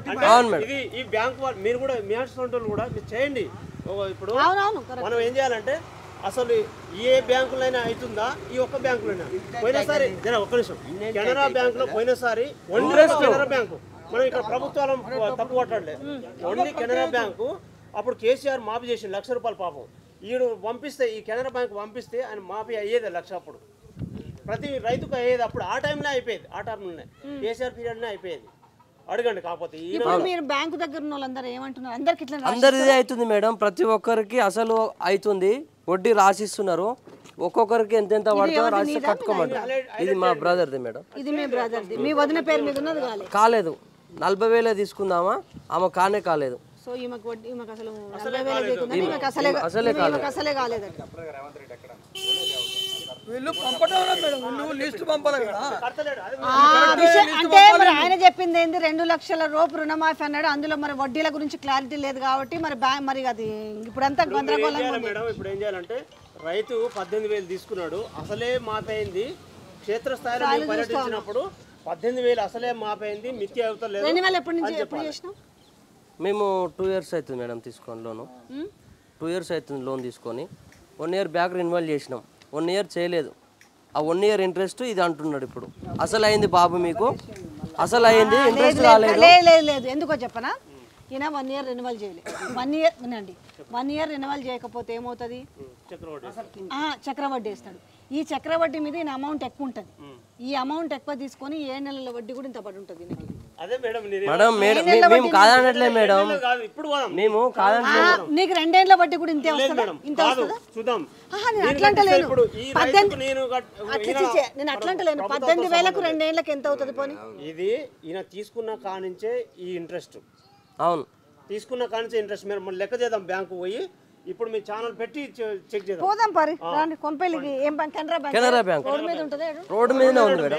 ఇది ఈ బ్యాంకు వాళ్ళు మీరు కూడా మీ వాళ్ళు కూడా మీరు చేయండి. ఇప్పుడు మనం ఏం చేయాలంటే అసలు ఏ బ్యాంకులైనా అవుతుందా, ఈ ఒక్క బ్యాంకులైనా. పోయినసారి ఒక్క నిమిషం, కెనరా బ్యాంకులో పోయినసారి కెనరా బ్యాంకు మనం ఇక్కడ ప్రభుత్వాలు తప్పు పట్టలేదు, ఓన్లీ కెనరా బ్యాంకు. అప్పుడు కేసీఆర్ మాఫీ చేసిండు ₹1,00,000 పాపం. ఈడు పంపిస్తే, ఈ కెనరా బ్యాంకు పంపిస్తే ఆయన మాఫీ అయ్యేది 1,00,000. అప్పుడు ప్రతి రైతుకు అయ్యేది. అప్పుడు ఆ టైంలో అయిపోయేది, ఆ టర్మ్లోనే కేసీఆర్ పీరియడ్నే అయిపోయేది. అడగండి. కాకపోతే ఇప్పుడు మీరు బ్యాంకు దగ్గర ఉన్న వాళ్ళందరూ ఏమంటున్నారు? అందరికి ఇట్లా అందరిది అవుతుంది మేడం, ప్రతి ఒక్కరికి అసలు అవుతుంది, వడ్డీ రాసిస్తున్నారు, ఒక్కొక్కరికి ఎంతెంత పడుతుందో రాసి కట్టుకోమంటారు. ఇది మా బ్రదర్ది మేడం. ఇది మీ బ్రదర్ది, మీ వదిన పేరు మీద ఉన్నది కాలేదు. 40,000 తీసుకుందామా, ఆమె కాలేదు. సో ఈమెకు వడ్డీ, ఈమెకు అసలు 40,000 లేకుండా ఈమెకు అసలే కాలేదట. వీళ్ళు పంపడం మేడం, నువ్వు లిస్ట్ పంపాలి కదా. అంటే మరి ఆయన చెప్పింది ఏంది, 2 లక్షల రూపాయలు రుణమాఫీ అన్నాడు, అందులో మరి వడ్డీల గురించి క్లారిటీ లేదు కాబట్టి మరి అది ఇప్పుడంతా గందరగోళంగా ఉంది. మేడం ఇప్పుడు ఏం చేయాలంటే, రైతు 18,000 తీసుకున్నాడు, అసలే మాపైంది. క్షేత్రస్థాయిలో మేము పర్యటించినప్పుడు 18,000 అసలే మాపైంది, మిత్తి అవుతలేదు. ఎప్పుడు చేసినావు? మేము 2 years అవుతుంది మేడం తీసుకొని లోను. 2 years అవుతుంది లోన్ తీసుకొని. 1 year బ్యాక్ రెన్యువల్ చేసినాం, 1 year చేయలేదు. ఆ 1 year ఇంట్రెస్ట్ ఇది అంటున్నాడు. ఇప్పుడు అసలు అయింది బాబు, మీకు అసలు అయింది, ఇంట్రెస్ట్ రాలేదు. లేదు ఎందుకో చెప్పనా, ఈయన 1 year రెన్యువల్ చేయలేదు. 1 year వినండి, 1 year రెన్యువల్ చేయకపోతే ఏమవుతుంది, చక్రవడ్డీ వేస్తాడు. ఈ చక్రవడ్డీ మీద ఈయన అమౌంట్ ఎక్కువ ఉంటుంది. ఈ అమౌంట్ ఎక్కువ తీసుకొని 7 నెలల వడ్డీ కూడా ఇంత పడి ఉంటుంది. మేము కాదనట్లే మేడం, మేము కాదనట్లేదు. నీకు 2 ఏళ్ల వడ్డీ కూడా ఇంతే వస్తుందా? ఇంత వస్తుందా? నేను అట్లా అంటలేను, 18,000కు 2 ఏళ్ళకి ఎంత అవుతుంది పోనీ? ఇది ఈయన తీసుకున్న కానించే ఈ ఇంట్రెస్ట్. అవును, తీసుకున్న కానించే ఇంట్రెస్ట్. మేము లెక్క చేద్దాం, బ్యాంకు పోయి ఇప్పుడు మీ ఛానల్ పెట్టి చెక్ చేద్దాం. పోదాం పరి కొంపల్లికి. ఏం కెనరా బ్యాంక్ రోడ్డు మీదనే ఉంది మేడం.